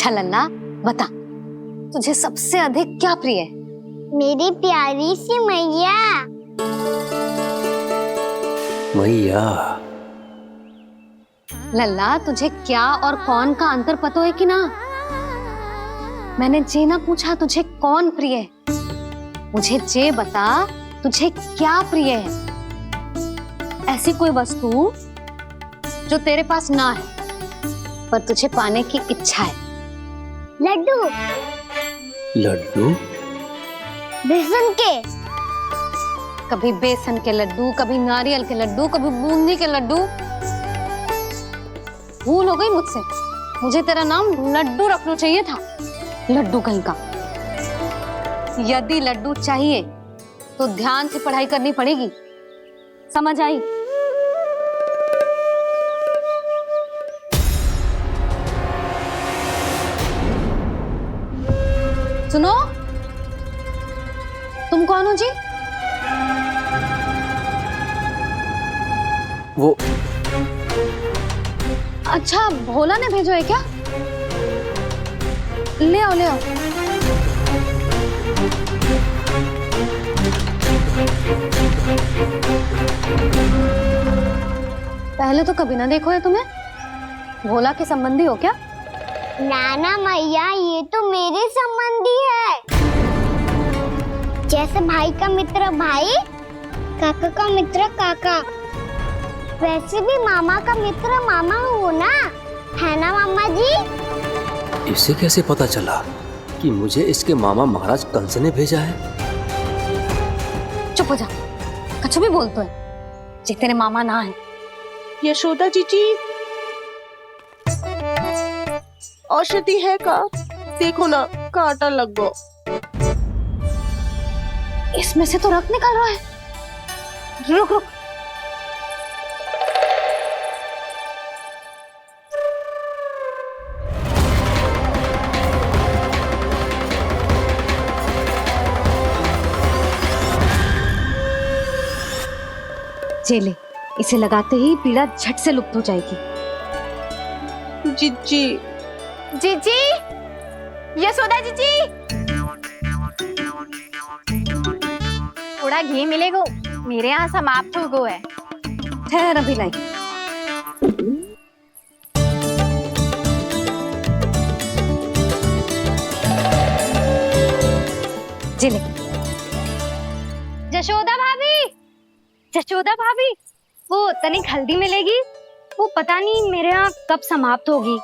अच्छा लल्ला, बता तुझे सबसे अधिक क्या प्रिय है? मेरी प्यारी सी मैया। मैया। लल्ला, तुझे क्या और कौन का अंतर पता है कि ना? मैंने जे ना पूछा तुझे कौन प्रिय है, मुझे जे बता तुझे क्या प्रिय है। ऐसी कोई वस्तु जो तेरे पास ना है पर तुझे पाने की इच्छा है। लड्डू। लड्डू? बेसन के। कभी बेसन के लड्डू, कभी नारियल के लड्डू, कभी बूंदी के लड्डू। भूल हो गई मुझसे, मुझे तेरा नाम लड्डू रखना चाहिए था। लड्डू कहीं का। यदि लड्डू चाहिए तो ध्यान से पढ़ाई करनी पड़ेगी, समझ आई? सुनो, तुम कौन हो जी? वो अच्छा, भोला ने भेजो है क्या? ले आओ, ले आओ। पहले तो कभी ना देखो है तुम्हें। भोला के संबंधी हो क्या? नाना मैया, ये तो मेरे संबंधी है। जैसे भाई का मित्र भाई, काका का मित्र काका, वैसे भी मामा का मित्र मामा हो ना, है ना मामा जी? इसे कैसे पता चला कि मुझे इसके मामा महाराज कंस ने भेजा है? चुप हो जा, कछु भी बोलते है जे तेरे मामा ना है। यशोदा जीजी, औषधि है का? देखो ना, कांटा लग गो। इसमें से तो रक्त निकल रहा है। रुक रुक। चले, इसे लगाते ही पीड़ा झट से लुप्त हो जाएगी। जीजी, जीजी, यशोदा जीजी, थोड़ा घी मिलेगा? मेरे यहाँ समाप्त हो गया है। ठहर, अभी लाई। जिले। जशोदा भाभी, जशोदा भाभी, वो तनिक हल्दी मिलेगी? वो पता नहीं मेरे यहाँ कब समाप्त होगी।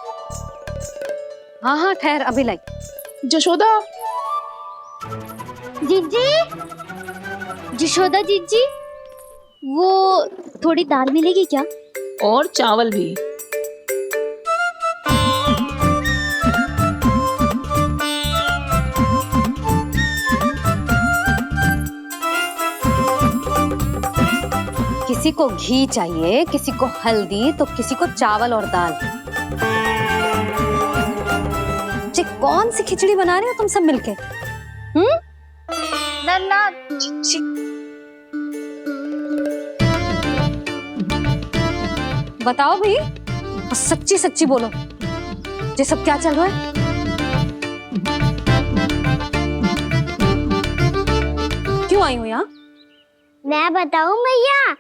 हाँ हाँ, ठहर, अभी लाई। जशोदा। जीजी, यशोदा जीजी, वो थोड़ी दाल मिलेगी क्या? और चावल भी। किसी को घी चाहिए, किसी को हल्दी, तो किसी को चावल और दाल। जी, कौन सी खिचड़ी बना रहे हो तुम सब मिलके? नन्ना, बताओ भाई, और सच्ची सच्ची बोलो, ये सब क्या चल रहा है? क्यों आई हो यहाँ? मैं बताऊं भैया,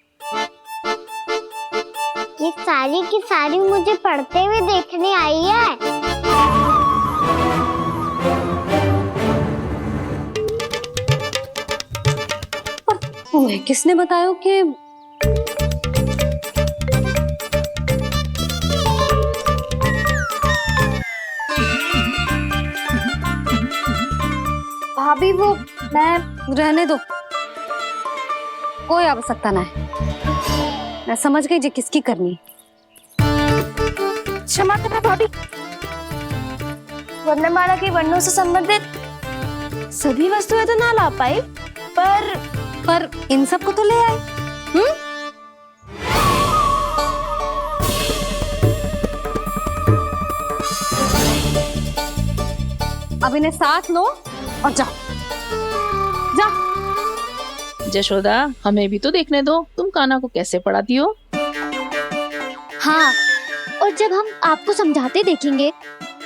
ये सारी की सारी मुझे पढ़ते हुए देखने आई है। तुम्हें किसने बताया कि भाभी? वो मैं रहने दो, कोई आवश्यकता ना है। मैं समझ गई जी किसकी करनी। क्षमा करना भाभी, वर्णमाला के वर्णों से संबंधित सभी वस्तुएं तो ना ला पाई, पर इन सब को तो ले आए। अब इन्हें साथ लो और जाओ। जा। जशोदा, हमें भी तो देखने दो, तुम कान्हा को कैसे पढ़ाती हो। हाँ, और जब हम आपको समझाते देखेंगे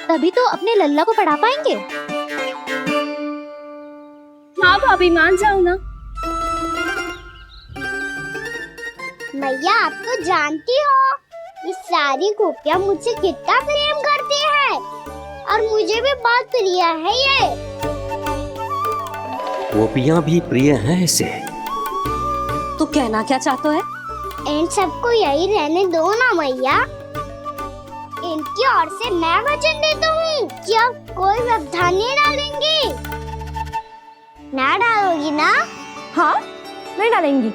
तभी तो अपने लल्ला को पढ़ा पाएंगे। हाँ भाभी, मान जाओ ना। मैया, आप तो जानती हो ये सारी गोपियाँ मुझसे कितना प्रेम करती है और मुझे भी बहुत प्रिय है ये। गोपियाँ भी प्रिय हैं इसे। तू कहना क्या चाहता है? इन सबको यही रहने दो ना मैया। इनकी ओर से मैं वचन देता हूँ कि अब कोई व्यवधान नहीं डालेंगी। ना डालोगी ना? हाँ, नहीं डालेंगी।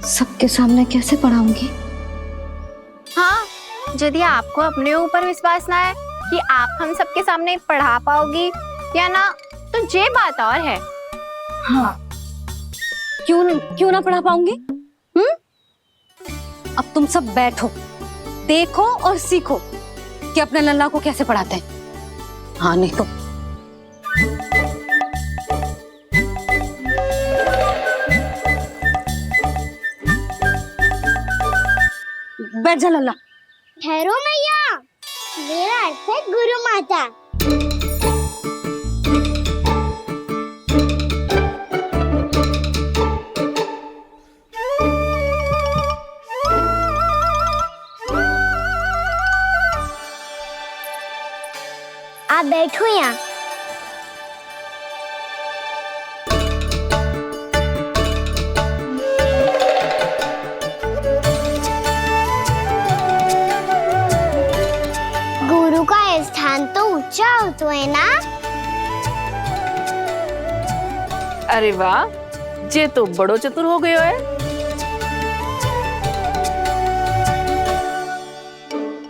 सबके सामने कैसे पढ़ाऊंगी? हाँ, यदि आपको अपने ऊपर विश्वास ना है कि आप हम सबके सामने पढ़ा पाओगी या ना, तो ये बात और है। हाँ, क्यों ना पढ़ा पाऊंगी? अब तुम सब बैठो, देखो और सीखो कि अपने लल्ला को कैसे पढ़ाते हैं। हाँ, नहीं तो बैठ जा लल्ला। ठहरो मैया, मेरा अर्थ है गुरु माता। आप बैठो यहाँ। गुरु का स्थान तो ऊंचा होता है ना? अरे वाह, जे तो बड़ो चतुर हो गयो है।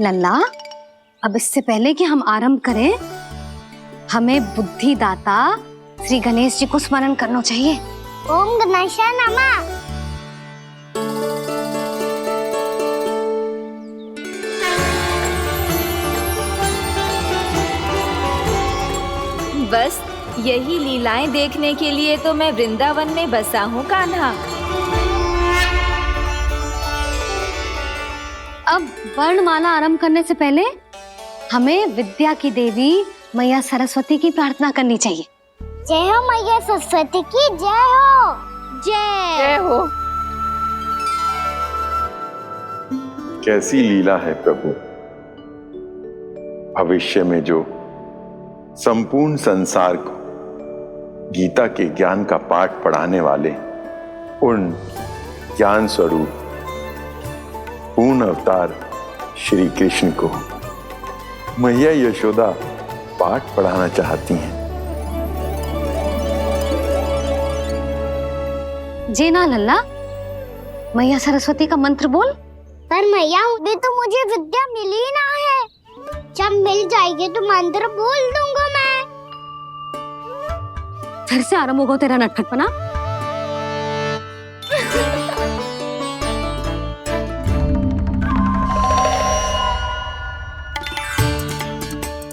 लल्ला, अब इससे पहले कि हम आरंभ करें, हमें बुद्धिदाता श्री गणेश जी को स्मरण करना चाहिए। ओम गणेशाय नमः। बस यही लीलाएं देखने के लिए तो मैं वृंदावन में बसा हूँ कान्हा। अब वर्णमाला आरंभ करने से पहले हमें विद्या की देवी मैया सरस्वती की प्रार्थना करनी चाहिए। जय हो मैया सरस्वती की जय हो। जय जय हो। कैसी लीला है प्रभु। भविष्य में जो संपूर्ण संसार को गीता के ज्ञान का पाठ पढ़ाने वाले उन ज्ञान स्वरूप पूर्ण अवतार श्री कृष्ण को मैया यशोदा पाठ पढ़ाना चाहती हैं। जी ना लल्ला, मैया सरस्वती का मंत्र बोल। पर मैया, अभी तो मुझे विद्या मिली ना है। जब मिल जाएगी तो मंत्र बोल दूंगा मैं। फिर से आरंभ होगा तेरा नटखटपना।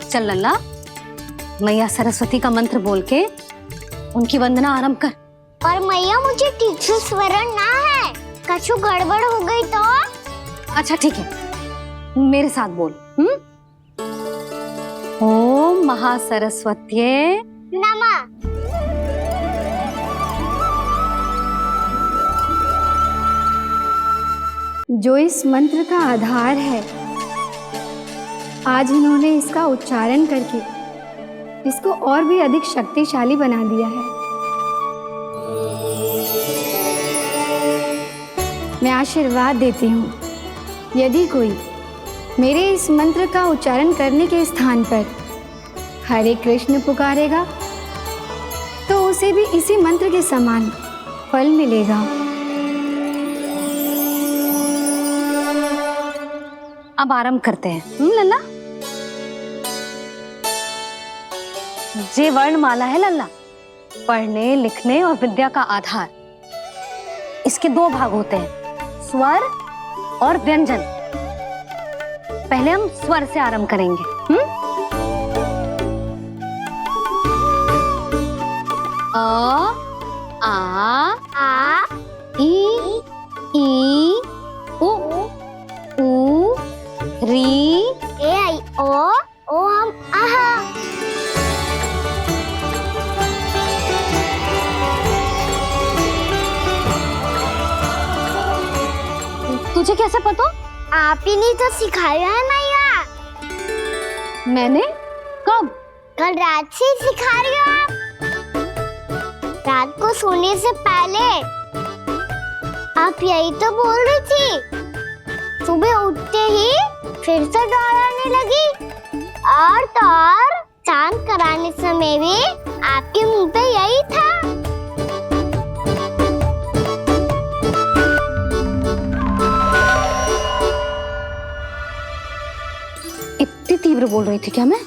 चल लल्ला, मैया सरस्वती का मंत्र बोल के उनकी वंदना आरंभ कर। पर मैया, मुझे ठीक से स्मरण ना है। कछु गड़बड़ हो गई तो? अच्छा ठीक है, मेरे साथ बोल। ओम महासरस्वत्ये नमः। जो इस मंत्र का आधार है, आज इन्होंने इसका उच्चारण करके इसको और भी अधिक शक्तिशाली बना दिया है। मैं आशीर्वाद देती हूँ, यदि कोई मेरे इस मंत्र का उच्चारण करने के स्थान पर हरे कृष्ण पुकारेगा तो उसे भी इसी मंत्र के समान फल मिलेगा। अब आरंभ करते हैं। लल्ला, जे वर्णमाला है लल्ला, पढ़ने लिखने और विद्या का आधार। इसके दो भाग होते हैं, स्वर और व्यंजन। पहले हम स्वर से आरंभ करेंगे। अ, आ, ई, उ, तुझे कैसे पता? आप ही ने तो सिखाया है मैया। मैंने? कब? कल रात से ही सिखा रही हो आप। रात को सोने से पहले आप यही तो बोल रही थी। सुबह उठते ही फिर से डराने लगी, और तो और चांद कराने समय भी आपके मुंह पे यही था। इतनी तीव्र बोल रही थी क्या मैं?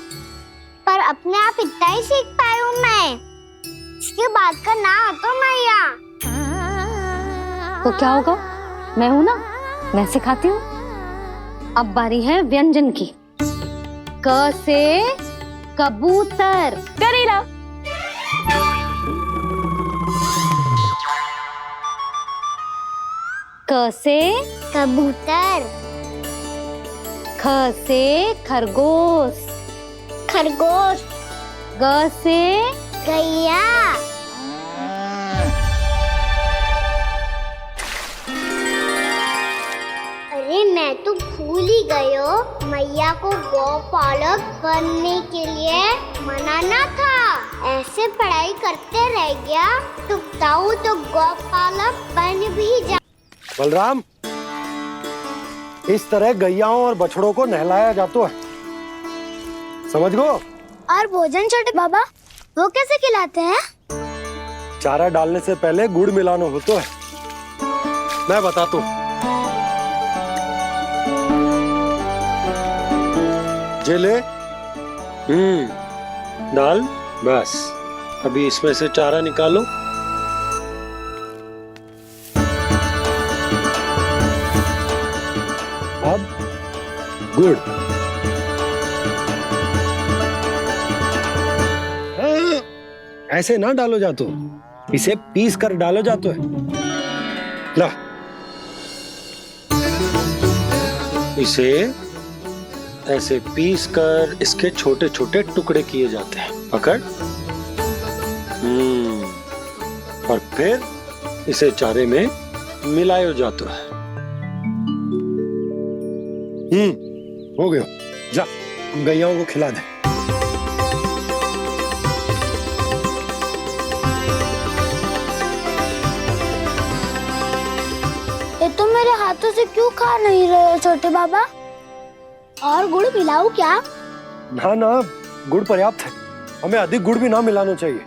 पर अपने आप इतना ही सीख पाई हूँ मैं। इसके बाद का ना तो मैया। तो क्या होगा? मैं हूं ना, मैं सिखाती हूँ। अब बारी है व्यंजन की। क से कबूतर। करेला। क से कबूतर। ख से खरगोश। खरगोश। ग से गैया। अरे मैं तो भूल ही गई हो, मैया को गौपालक बनने के लिए मनाना था। ऐसे पढ़ाई करते रह गया तो ताऊ तो गौपालक बन भी जा। बलराम, इस तरह गैयाओं और बछड़ों को नहलाया जाता है, समझ गो? और भोजन छोटे बाबा, वो कैसे खिलाते हैं? चारा डालने से पहले गुड़ मिलाना होता है, मैं बताता हूँ। जे ले, डाल, बस। अभी इसमें से चारा निकालो। अब गुड़। ऐसे ना डालो जातो, इसे पीस कर डालो जातो है। ला, इसे ऐसे पीस कर इसके छोटे छोटे टुकड़े किए जाते हैं। पकड़। और फिर इसे चारे में मिलाया जाता है। हो गया, जा गैयाओं को खिला दे। ये तो मेरे हाथों से क्यों खा नहीं रहे हो छोटे बाबा? और गुड़ मिलाऊं क्या? ना ना, गुड़ पर्याप्त है। हमें अधिक गुड़ भी ना मिलाना चाहिए।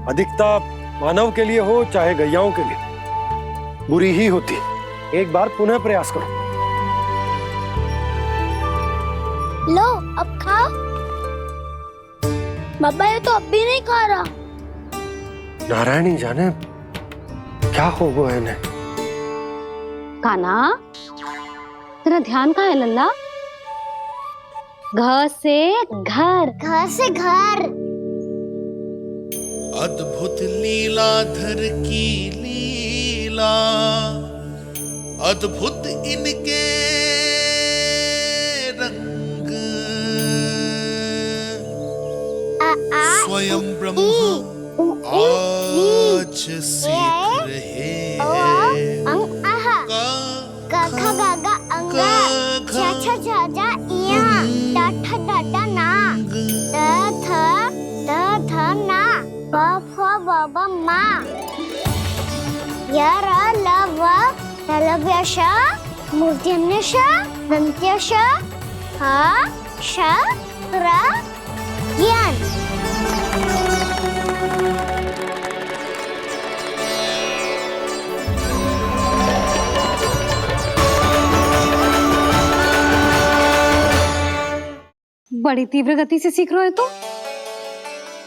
अधिकता मानव के लिए हो चाहे गैयाओं के लिए बुरी ही होती। एक बार पुनः प्रयास करो। लो, अब खाओ। बाबा ये तो अब भी नहीं खा रहा। नारायणी जाने क्या हो गया है इन्हें। कान्हा, तेरा ध्यान कहाँ है लल्ला? घ से घर। घर से घर। अद्भुत लीलाधर की लीला, अद्भुत इनके रंग, स्वयं ब्रह्म आज सीख रहे हैं। बाबा माँ यार लव लव्यश मूर्तिन्यश दंत्यश हा श र ज्ञान। बड़ी तीव्र गति से सीख रहे हो तो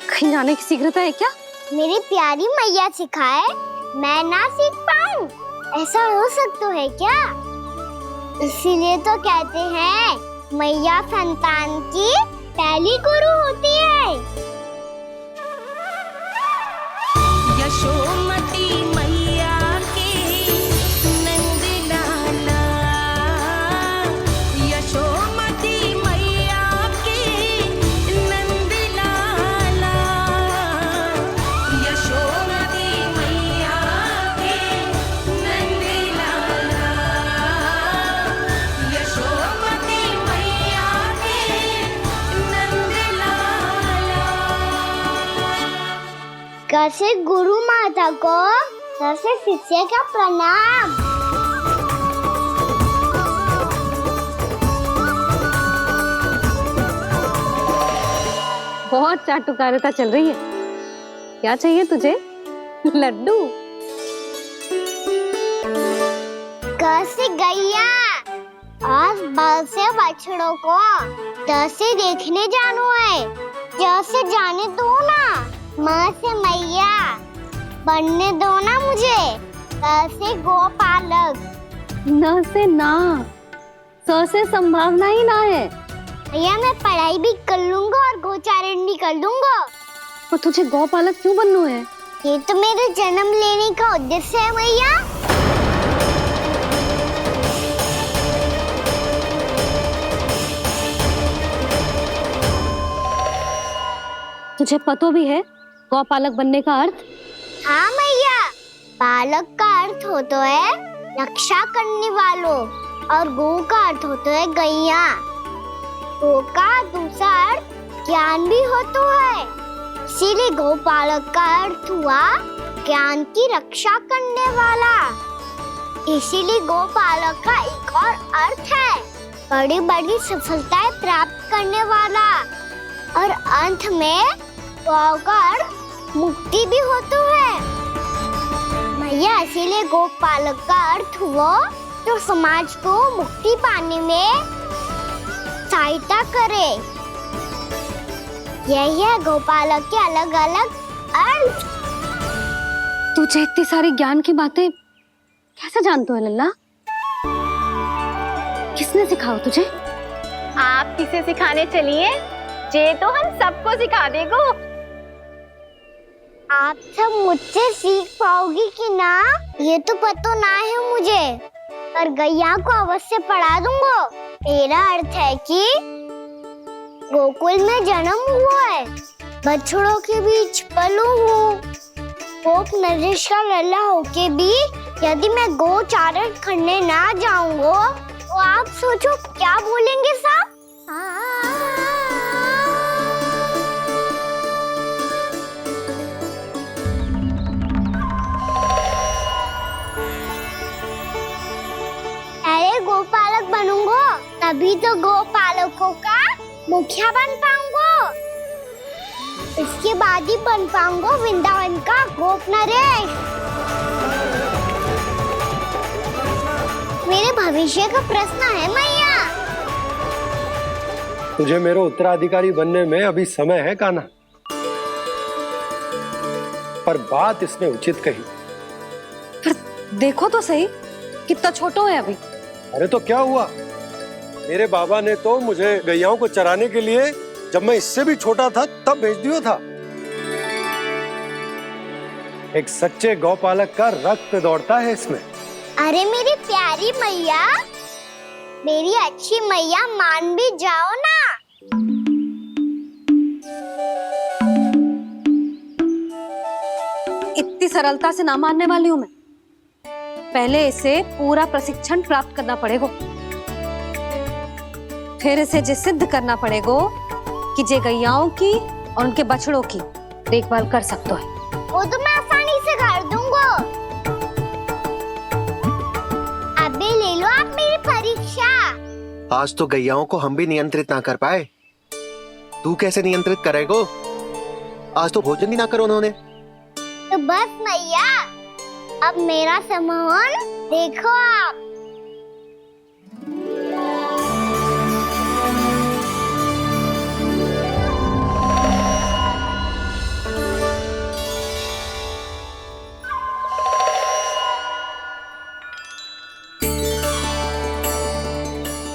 कहीं जाने की शीघ्रता है क्या? मेरी प्यारी मैया सिखाए, मैं ना सीख पाऊं, ऐसा हो सकता है क्या? इसीलिए तो कहते हैं मैया संतान की पहली गुरु होती है। यशोमती मैया के नंद लाला, यशोमती मैया के नंद लाला, यशोमती मैया के नंद लाला, जैसे गुरु माता को जैसे शिष्य का प्रणाम। बहुत चाटुकारिता चल रही है। क्या चाहिए तुझे? लड्डू? कैसे गैया और बल से बछड़ों को जैसे देखने जानो है, जैसे जाने दो ना, माँ से मैया बनने दो ना मुझे, कैसे गोपालक। न से ना, स से संभावना ही ना है। भैया मैं पढ़ाई भी कर लूंगा और गोचारण भी कर दूंगा। तो तुझे गौपालक क्यों बनना है? ये तो मेरे जन्म लेने का उद्देश्य है भैया। तुझे पता भी है गौपालक बनने का अर्थ? हाँ भैया, पालक का अर्थ होता है रक्षा करने वालों और गौ का अर्थ होता है गैया। गौ का दूसरा अर्थ ज्ञान भी होता है, इसीलिए गौपालक का अर्थ हुआ ज्ञान की रक्षा करने वाला। इसीलिए गौपालक का एक और अर्थ है बड़ी बड़ी सफलताएं प्राप्त करने वाला, और अंत में गौ का अर्थ मुक्ति भी होता है भैया। इसीलिए गोपालक का अर्थ हुआ जो समाज को मुक्ति पाने में सहायता करे। यही है गोपालक के अलग अलग अर्थ। तुझे इतनी सारी ज्ञान की बातें कैसे जानते हो लल्ला? किसने सिखाओ तुझे? आप किसे सिखाने चलिए, जे तो हम सबको सिखा देगो। आप सब मुझसे सीख पाओगी कि ना ये तो पता ना है मुझे, पर गैया को अवश्य पढ़ा दूंगा। मेरा अर्थ है कि गोकुल में जन्म हुआ है, बछड़ों के बीच पलू हूँ, गोप नरेश का लल्ला होके भी यदि मैं गोचारण करने ना जाऊंगा तो आप सोचो क्या बोलेंगे साहब? अरे गोपालक बनूंगा तभी तो गोपालकों का मुखिया बन पाऊंगा, इसके बाद ही बन पाऊंगा वृंदावन का गोप नरेश। मेरे भविष्य का प्रश्न है मैया। तुझे मेरे उत्तराधिकारी बनने में अभी समय है कान्हा, पर बात इसने उचित कही। फिर देखो तो सही कितना छोटो है अभी। अरे तो क्या हुआ, मेरे बाबा ने तो मुझे गैयाओं को चराने के लिए जब मैं इससे भी छोटा था तब भेज दिया था। एक सच्चे गौपालक का रक्त दौड़ता है इसमें। अरे मेरी प्यारी मैया, मेरी अच्छी मैया, मान भी जाओ ना। इतनी सरलता से ना मानने वाली हूं मैं। पहले इसे पूरा प्रशिक्षण प्राप्त करना पड़ेगा, फिर इसे ये सिद्ध करना पड़ेगा कि जे गैयाओं की और उनके बछड़ों की देखभाल कर सकते है। वो तो मैं आसानी से कर दूंगा। अबे ले लो आप मेरी परीक्षा। आज तो गैयाओं को हम भी नियंत्रित ना कर पाए, तू कैसे नियंत्रित करेगो? आज तो भोजन ही ना करो उन्होंने। तो बस मैया, अब मेरा सम्मान देखो आप।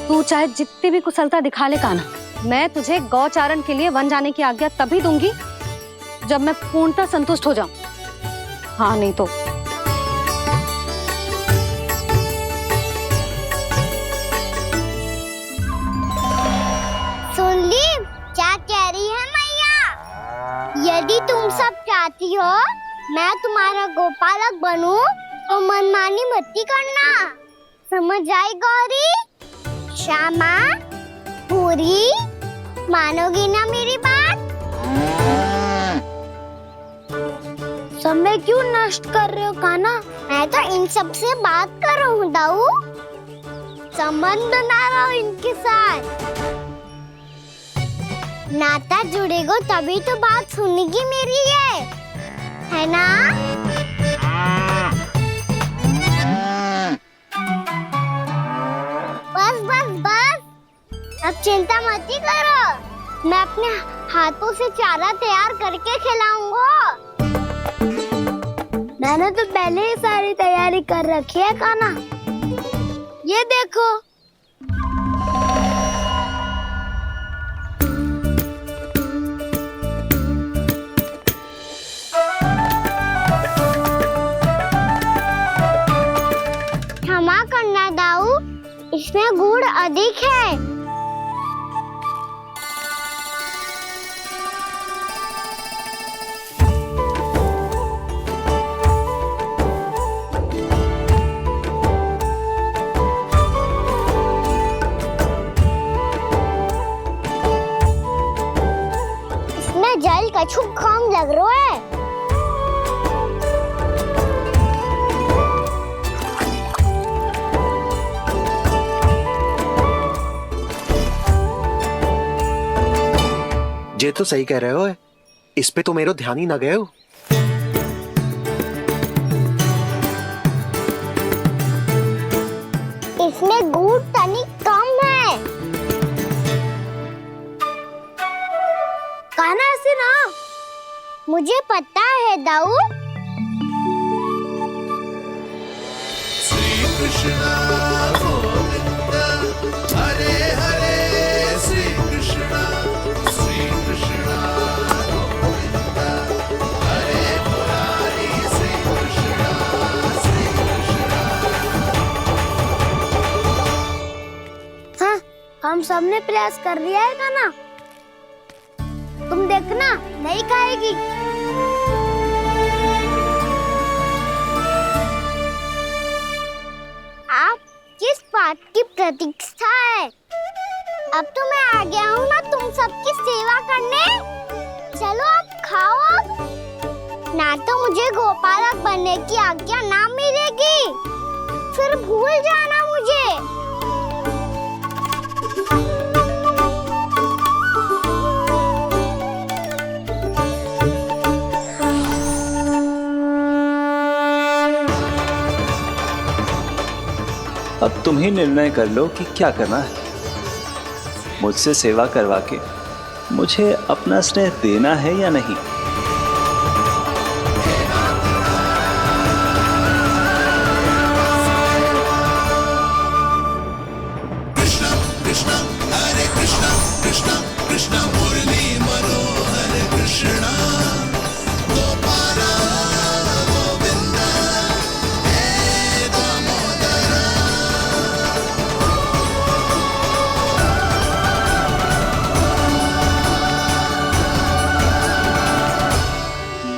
तू चाहे जितनी भी कुशलता दिखा ले कान्हा, मैं तुझे गौचारण के लिए वन जाने की आज्ञा तभी दूंगी जब मैं पूर्णतः संतुष्ट हो जाऊं। हाँ नहीं तो सुन ली क्या कह रही है मैया? यदि तुम सब चाहती हो मैं तुम्हारा गोपालक बनूं तो मनमानी मत करना, समझ आई गौरी? श्यामा, पूरी, मानोगी ना मेरी बात? समय क्यों नष्ट कर रहे हो काना? मैं तो इन सब से बात कर रहा हूँ दाऊ, संबंध बना रहा हूँ इनके साथ। नाता जुड़ेगा तभी तो बात सुनेगी मेरी है ना? बस बस बस, अब चिंता मत ही करो, मैं अपने हाथों से चारा तैयार करके खिलाऊंगा। मैंने तो पहले ही सारी तैयारी कर रखी है काना, ये देखो। क्षमा करना दाऊ, इसमें गुड़ अधिक है। इसमें जल कछु कम लग रहा है। ये तो सही कह रहे हो, इस पे तो मेरो ध्यान ही ना गए हो। इसमें गुड़ तनिक कम है। काना से ना, मुझे पता है दाऊ। श्री कृष्ण गोविंद हरे हरे, श्री कृष्ण गोविंद हरे मुरारी, श्री कृष्ण हाँ, हम सबने प्रयास कर लिया है काना, तुम देखना नहीं खाएगी। आप किस बात की प्रतीक्षा है? अब तो मैं आ गया हूँ ना तुम सबकी सेवा करने। चलो अब खाओ अब। ना तो मुझे गोपालक बनने की आज्ञा ना मिलेगी, फिर भूल जाना मुझे। अब तुम ही निर्णय कर लो कि क्या करना है। मुझसे सेवा करवा के मुझे अपना स्नेह देना है या नहीं। कृष्ण कृष्ण हरे कृष्ण, कृष्ण कृष्ण मुरली मनोहर कृष्ण, गोपाला गोविंद हे दामोदर।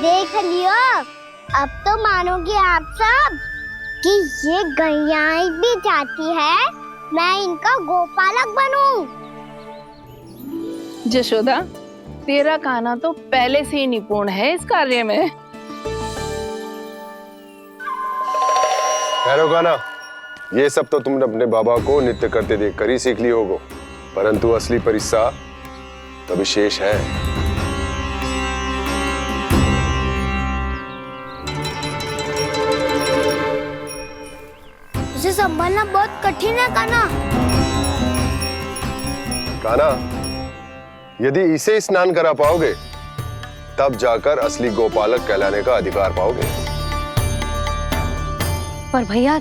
देख लियो, अब तो मानोगे आप सब कि ये गैयाएं भी चाहती है मैं इनका गोपालक बनूं। जशोदा, तेरा कान्हा तो पहले से ही निपुण है इस कार्य में। ठहरो कान्हा, ये सब तो तुमने अपने बाबा को नृत्य करते देखकर ही सीख ली होगो, परंतु असली परिस्सा तो विशेष है। उसे संभालना बहुत कठिन है कान्हा। कान्हा, यदि इसे स्नान करा पाओगे तब जाकर असली गोपालक कहलाने का अधिकार पाओगे। पर भैया,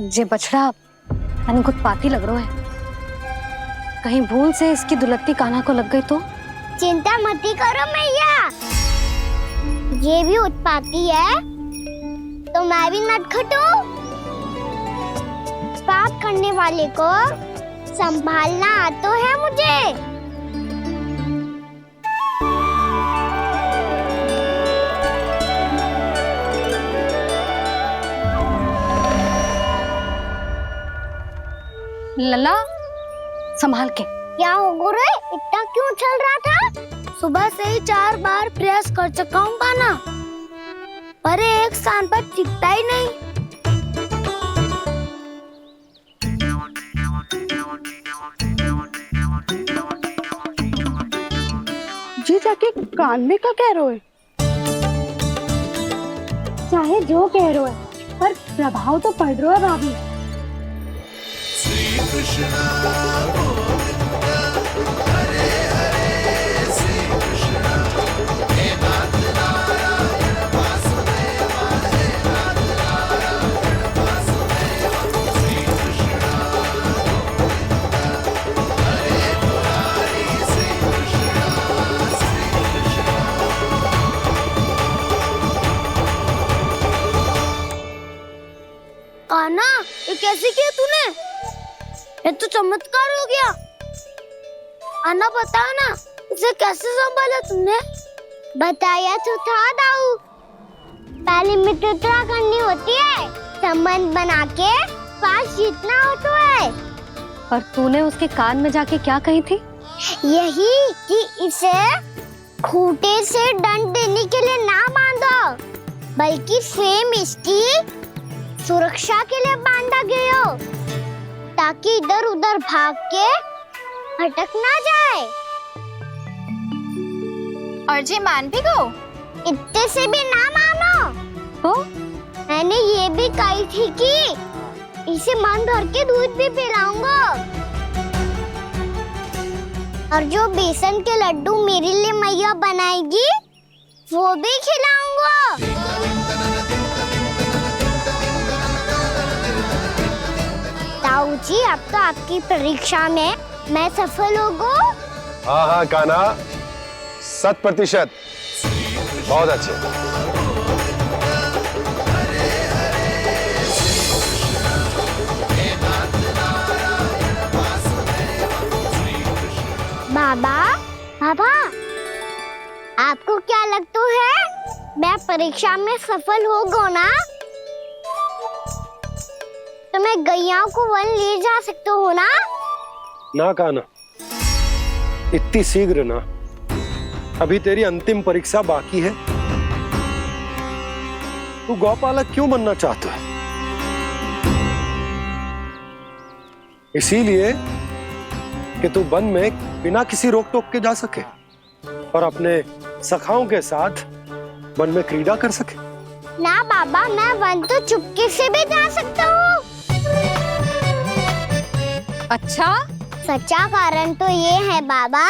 ये बछड़ा तनिक उत्पाती लग रहा है, कहीं भूल से इसकी दुलत्ती कान्हा को लग गई तो? चिंता मत ही करो मैया, ये भी उत्पाती है तो मैं भी नटखट हूँ। पाप करने वाले को संभालना आता है मुझे। लला, संभाल के। क्या हो गुरु, इतना क्यों चल रहा था? सुबह से ही 4 बार प्रयास कर चुका हूँ कान्हा। पर ये एक स्थान पर टिकता ही नहीं। जी जाके कान में का कह रहे हो? चाहे जो कह रहे हो, पर प्रभाव तो पड़ रहा है भाभी। श्री कृष्णा गोविंद हरे हरे श्री कृष्णा हे नाथ नारायण वासुदेव हे नाथ नारायण वासुदेव श्री कृष्णा गोविंद हरे मुरारी श्री कृष्णा कान्हा, ये कैसे किया तूने? ये तो चमत्कार हो गया। अन्ना बता ना, इसे कैसे संभाला तुमने? बताया तो था दाऊ। पहले मित्रता करनी होती है, संबंध बना के पास जीतना होता है। पर तूने उसके कान में जाके क्या कही थी? यही कि इसे खूंटे से दंड देने के लिए ना बांधो, बल्कि स्वयं इसकी सुरक्षा के लिए बांधा गया हो, ताकि इधर उधर भाग के भटक ना जाए। और जी मान भी गो? इतने से भी ना मानो। तो मैंने ये भी कही थी कि इसे मन भर के दूध भी पिलाऊंगा, और जो बेसन के लड्डू मेरे लिए मैया बनाएगी वो भी खिलाऊंगा। ताऊ जी, अब तो आपकी परीक्षा में मैं सफल होगा। हाँ हाँ कान्हा, 100%। बहुत अच्छे। बाबा, बाबा, आपको क्या लगता है मैं परीक्षा में सफल होगा ना? तो मैं गैया को वन ले जा सकता हूँ ना? ना कान्हा, इतनी शीघ्र ना। अभी तेरी अंतिम परीक्षा बाकी है। तू गौपालक क्यों बनना चाहता है? इसीलिए कि तू वन में बिना किसी रोक टोक के जा सके और अपने सखाओं के साथ वन में क्रीड़ा कर सके। ना बाबा, मैं वन तो चुपके से भी जा सकता हूँ। अच्छा, सच्चा कारण तो ये है बाबा,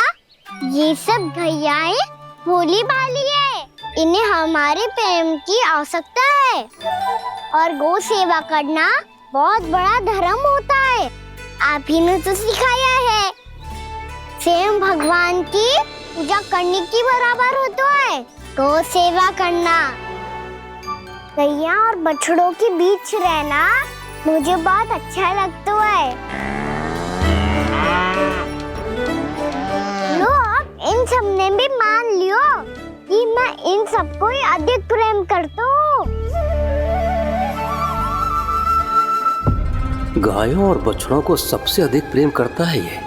ये सब गैयाएं भोली भाली है, इन्हें हमारे प्रेम की आवश्यकता है, और गौ सेवा करना बहुत बड़ा धर्म होता है। आप ही ने तो सिखाया है, स्वयं भगवान की पूजा करने की बराबर होता है गौ सेवा करना। गैया और बछड़ों के बीच रहना मुझे बहुत अच्छा लगता है। लो, अब इन सब ने भी मान लियो कि मैं इन सबको ही अधिक प्रेम करता हूँ। गायों और बछड़ों को सबसे अधिक प्रेम करता है ये।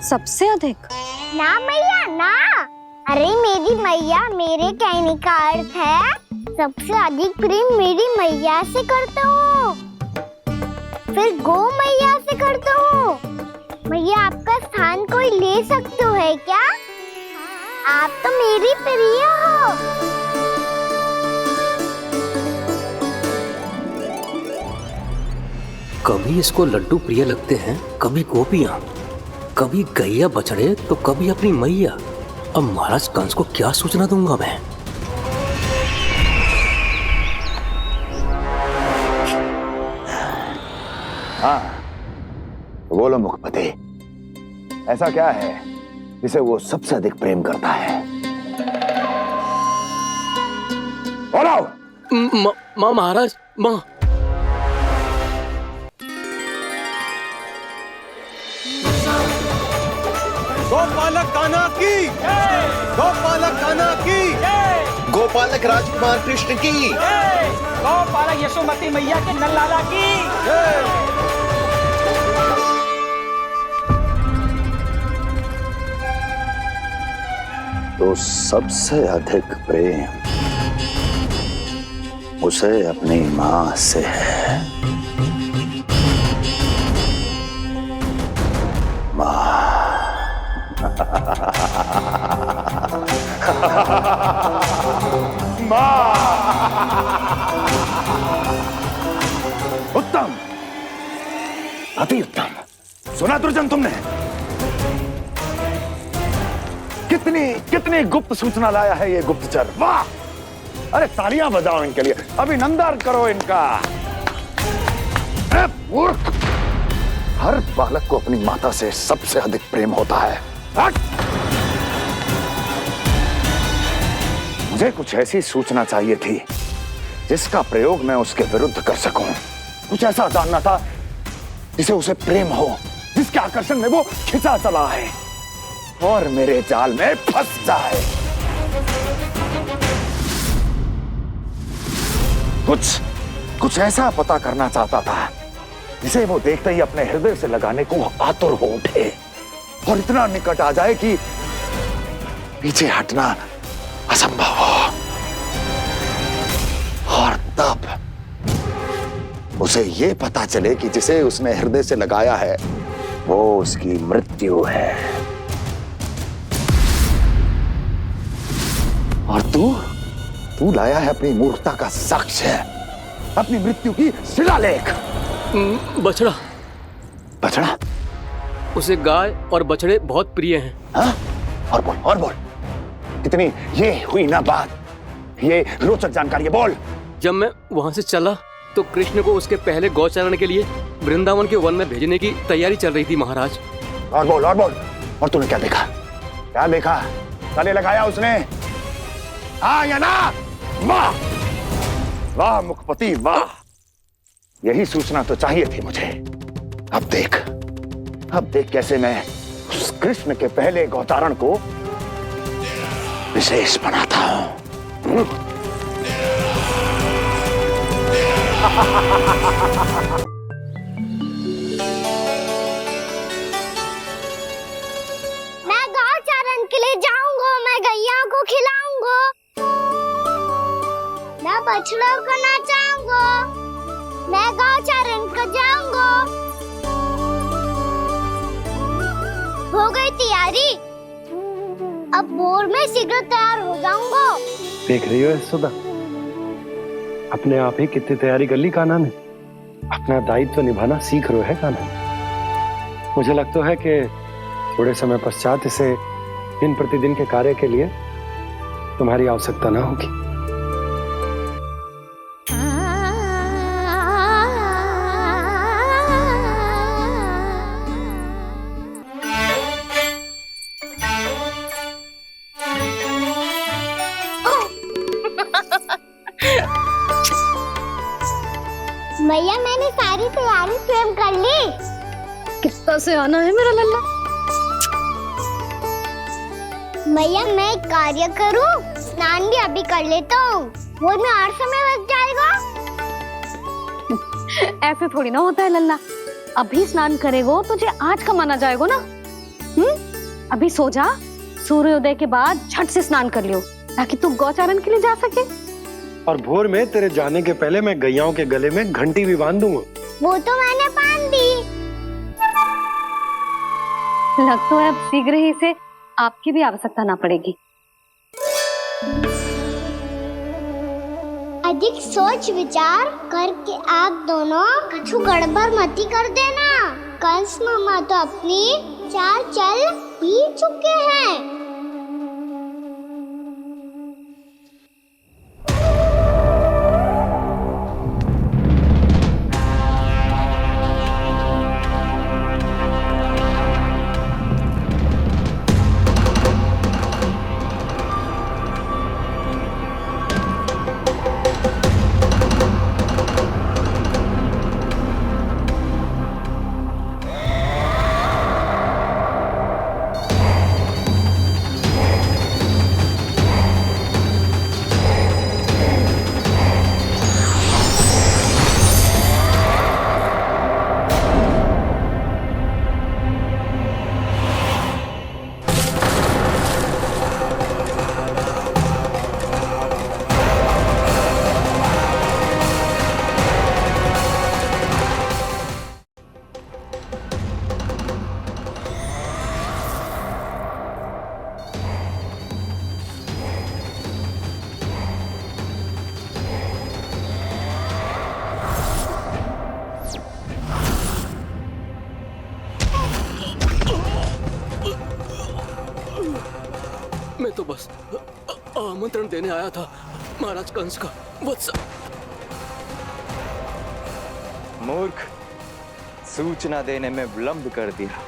सबसे अधिक? ना मैया ना, अरे मेरी मैया, मेरे कहने का अर्थ है सबसे अधिक प्रेम मेरी मैया से करता हूँ, फिर गौ मैया से करता हूँ। मैया, आपका स्थान कोई ले सकते है क्या? आप तो मेरी प्रिय हो। कभी इसको लड्डू प्रिय लगते हैं, कभी गोपियां, कभी गैया बछड़े, तो कभी अपनी मैया। अब महाराज कंस को क्या सूचना दूंगा मैं? हाँ, बोलो मुखपति, ऐसा क्या है जिसे वो सबसे अधिक प्रेम करता है? बोलो। माँ महाराज, माँ। गोपालक कान्हा की, गोपालक कान्हा की, गोपालक राजकुमार कृष्ण की, गोपालक यशोमती मैया के नंदलाला की। तो सबसे अधिक प्रेम उसे अपनी मां से है। उत्तम, अति उत्तम। सुना दुर्जन तुमने? कितनी कितनी गुप्त सूचना लाया है ये गुप्तचर। वाह! अरे तालियां बजाओ इनके लिए, अभिनंदन करो इनका। अरे मूर्ख! हर बालक को अपनी माता से सबसे अधिक प्रेम होता है। हट! मुझे कुछ ऐसी सूचना चाहिए थी जिसका प्रयोग मैं उसके विरुद्ध कर सकूं। कुछ ऐसा जानना था जिसे उसे प्रेम हो, जिसके आकर्षण में वो खिंचा चला है और मेरे जाल में फंस जाए। कुछ ऐसा पता करना चाहता था जिसे वो देखते ही अपने हृदय से लगाने को आतुर हो उठे और इतना निकट आ जाए कि पीछे हटना असंभव हो। और तब उसे ये पता चले कि जिसे उसने हृदय से लगाया है वो उसकी मृत्यु है। और तू लाया है अपनी मूर्खता का साक्ष्य, अपनी मृत्यु की शिलालेख। बछड़ा। बछड़ा? उसे गाय और बछड़े बहुत प्रिय हैं। हाँ? और बोल। कितनी ये हुई ना बात, ये रोचक जानकारी है, बोल। जब मैं वहां से चला तो कृष्ण को उसके पहले गौचारण के लिए वृंदावन के वन में भेजने की तैयारी चल रही थी महाराज। और बोल। और तूने क्या देखा? क्या देखा? गले लगाया उसने? हाँ या ना? वाह वाह मुखपति वाह! यही सूचना तो चाहिए थी मुझे। अब देख कैसे मैं उस कृष्ण के पहले गौचारण को विशेष बनाता हूं। मैं गौचारण के लिए जाऊंगा, मैं गैया को खिलाऊंगा, मैं बछड़ों को नचाऊंगा, मैं गौचारण को जाऊंगा। हो गई तैयारी, अब भोर में शीघ्र तैयार हो जाऊंगा। देख रही हो यशोदा, अपने आप ही कितनी तैयारी कर ली कान्हा ने। अपना दायित्व निभाना सीख रहे है कान्हा। मुझे लगता है कि थोड़े समय पश्चात इसे दिन प्रतिदिन के कार्य के लिए तुम्हारी आवश्यकता ना होगी। भैया मैंने सारी तैयारी स्वयं कर ली। कितना से आना है मेरा लल्ला? भैया मैं एक कार्य करूं, स्नान भी अभी कर लेता हूँ, वो में और समय लग जाएगा। ऐसे थोड़ी ना होता है लल्ला, अभी स्नान करेगो तुझे आज कमाना जाएगो ना। अभी सो जा, सूर्योदय के बाद झट से स्नान कर लियो ताकि तू गौचारण के लिए जा सके। और भोर में तेरे जाने के पहले मैं गैयाओं के गले में घंटी भी बांध दूंगा। वो तो मैंने बांध दी। लग तो है अब शीघ्र ही से आपकी भी आवश्यकता ना पड़ेगी। अधिक सोच विचार करके आप दोनों कछु गड़बड़ मती कर देना। कंस मामा तो अपनी चाल चल ही चुके हैं। तो बस आमंत्रण देने आया था महाराज कंस का वत्स। मूर्ख, सूचना देने में विलंब कर दिया।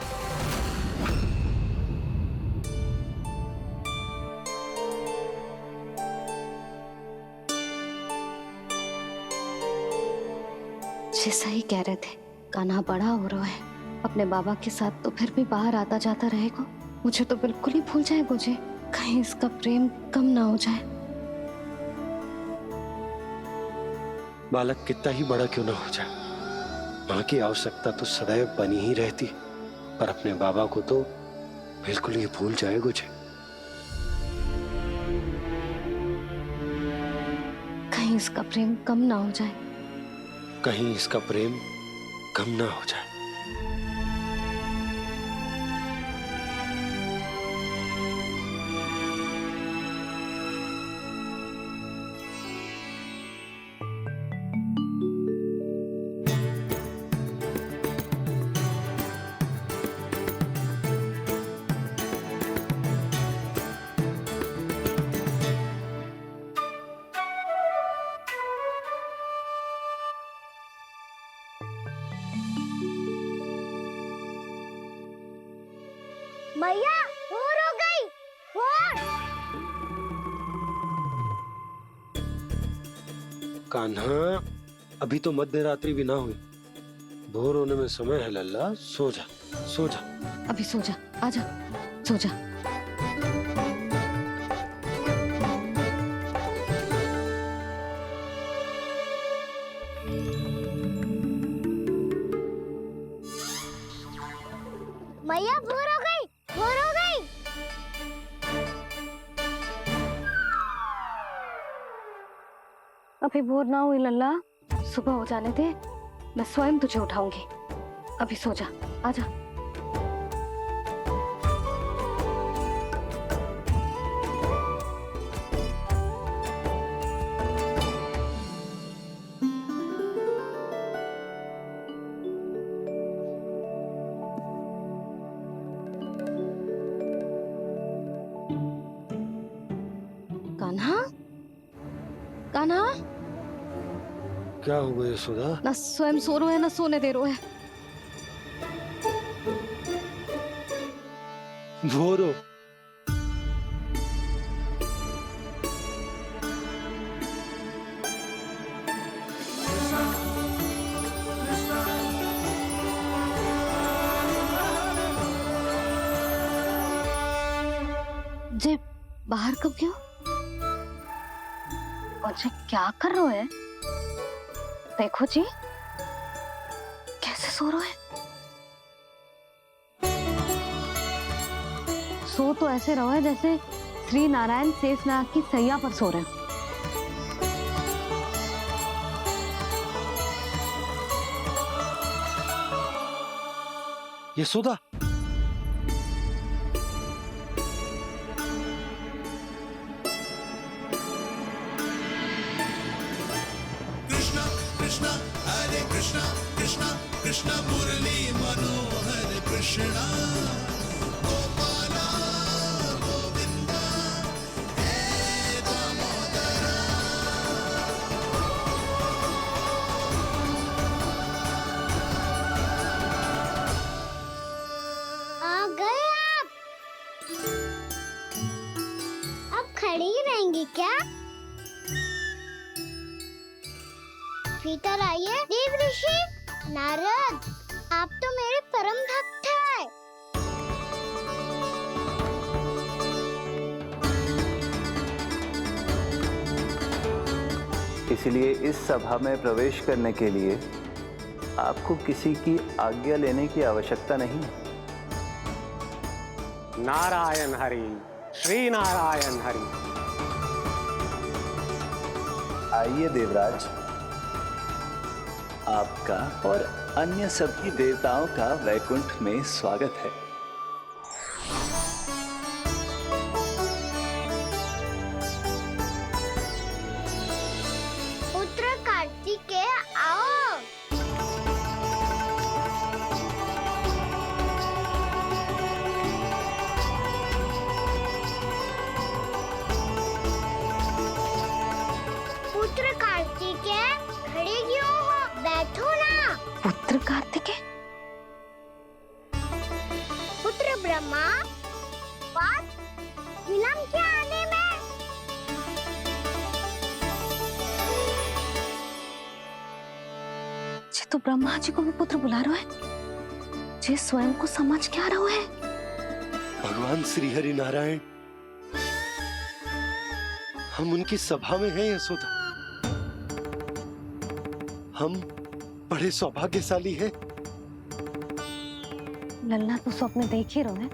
जैसा ही कह रहे थे, कान्हा बड़ा हो रहा है अपने बाबा के साथ, तो फिर भी बाहर आता जाता रहेगा। मुझे तो बिल्कुल ही भूल जाए मुझे, कहीं इसका प्रेम कम ना हो जाए। बालक कितना ही बड़ा क्यों ना हो जाए, माँ की आवश्यकता तो सदैव बनी ही रहती, पर अपने बाबा को तो बिल्कुल ही भूल जाए मुझे। कहीं इसका प्रेम कम ना हो जाए, कहीं इसका प्रेम कम ना हो जाए। मैया भोर हो गई, भोर। कान्हा, अभी तो मध्य रात्रि भी ना हुई, भोर होने में समय है लल्ला। सो जा, सो जा। अभी सो जा, आजा, सो जा। मैया भोर हो गई, भोर हो गई। अभी भोर ना हुई लल्ला, सुबह हो जाने दे, मैं स्वयं तुझे उठाऊंगी। अभी सो जा, आजा। कान्हा, कान्हा, क्या हो गया यशोदा? ना स्वयं सो रहे है ना सोने दे रहे है। भोर हो। जे बाहर कब क्यों? और जे क्या कर रहे है? देखो जी, कैसे सो रहे हैं। सो तो ऐसे रहो है जैसे श्री नारायण शेषनाग की सैया पर सो रहे हैं। यशोदा, कृष्णा हरे कृष्णा कृष्णा कृष्णा मुरली मनोहर कृष्णा गोपाला गोविंदा हे दामोदरा। आ गए आप। अब खड़ी ही रहेंगी क्या? भीतर आइए। देव ऋषि नारद, आप तो मेरे परम भक्त हैं। इसलिए इस सभा में प्रवेश करने के लिए आपको किसी की आज्ञा लेने की आवश्यकता नहीं है। नारायण हरि, श्री नारायण हरि। आइए देवराज, आपका और अन्य सभी देवताओं का वैकुंठ में स्वागत है। पुत्र कार्तिकेय आओ। ब्रह्मा, बात विलंब क्या आने में? जे तो ब्रह्मा जी को भी पुत्र बुला रहा है, जे स्वयं को समझ क्या रहा है। भगवान श्री हरि नारायण, हम उनकी सभा में हैं यशोदा। हम बड़े सौभाग्यशाली हैं। लल्ला तो स्वप्न देख ही रहे हैं,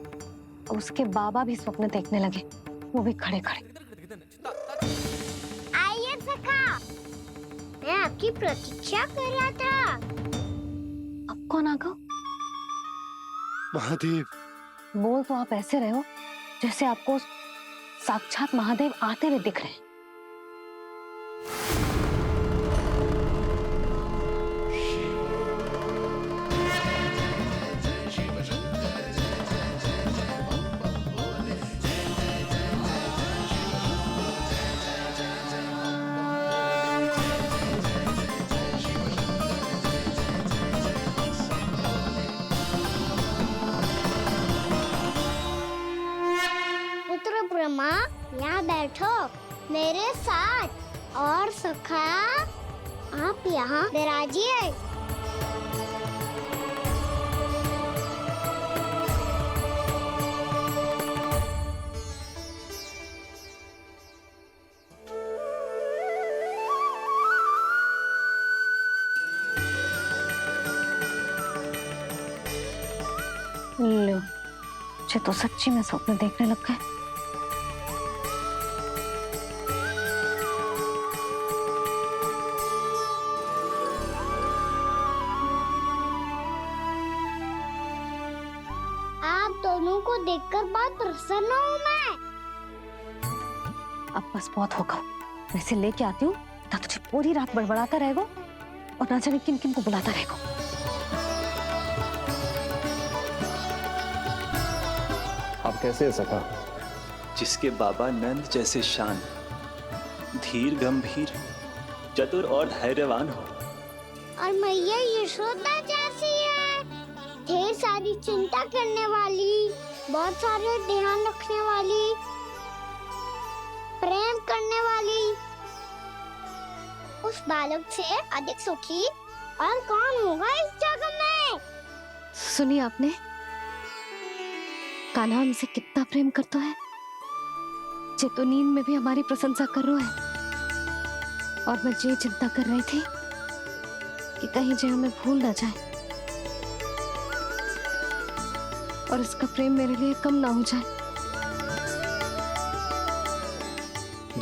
और उसके बाबा भी स्वप्न देखने लगे, वो भी खड़े खड़े। आइए सखा, मैं आपकी प्रतीक्षा कर रहा था। अब कौन आ गया? महादेव। बोल तो आप ऐसे रहे हो जैसे आपको साक्षात महादेव आते हुए दिख रहे हैं। पुत्र ब्रह्मा, यहाँ बैठो मेरे साथ। और सखा, आप यहाँ विराजिए। लो, मुझे तो सच्ची में स्वप्न देखने लग गए। आप दोनों को देखकर बहुत प्रसन्न हूँ मैं। अब बस बहुत होगा, वैसे लेके आती हूँ, ना तुझे पूरी रात बड़बड़ाता रहेगा और ना जाने किन किन को बुलाता रहेगा। आप कैसे हैं सखा? जिसके बाबा नंद जैसे शान, धीर गंभीर, चतुर और धैर्यवान हो, और मैया यशोदा जैसी है, ढेर सारी चिंता करने वाली, बहुत सारे ध्यान रखने वाली, प्रेम करने वाली। उस बालक से अधिक सुखी और कौन होगा इस जगत में? सुनिए आपने, कान्हा हमसे कितना प्रेम करता है, जे तो नींद में भी हमारी प्रशंसा कर रहा है। और मैं ये चिंता कर रही थी कि कहीं जे हमें भूल ना जाए और इसका प्रेम मेरे लिए कम ना हो जाए।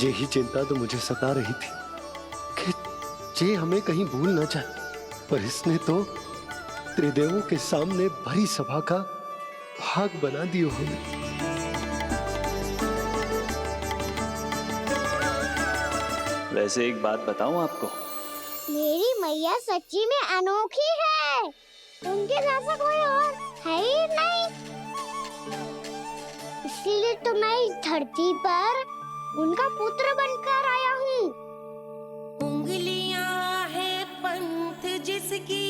यही चिंता तो मुझे सता रही थी कि जे हमें कहीं भूल ना जाए, पर इसने तो त्रिदेवों के सामने भरी सभा का भाग बना दियो हमें। वैसे एक बात बताऊं आपको, मेरी मैया सच्ची में अनोखी है, उनके जैसा कोई और है ही नहीं। इसीलिए तो मैं इस धरती पर उनका पुत्र बनकर आया हूँ। उंगलियां है पंथ जिसकी,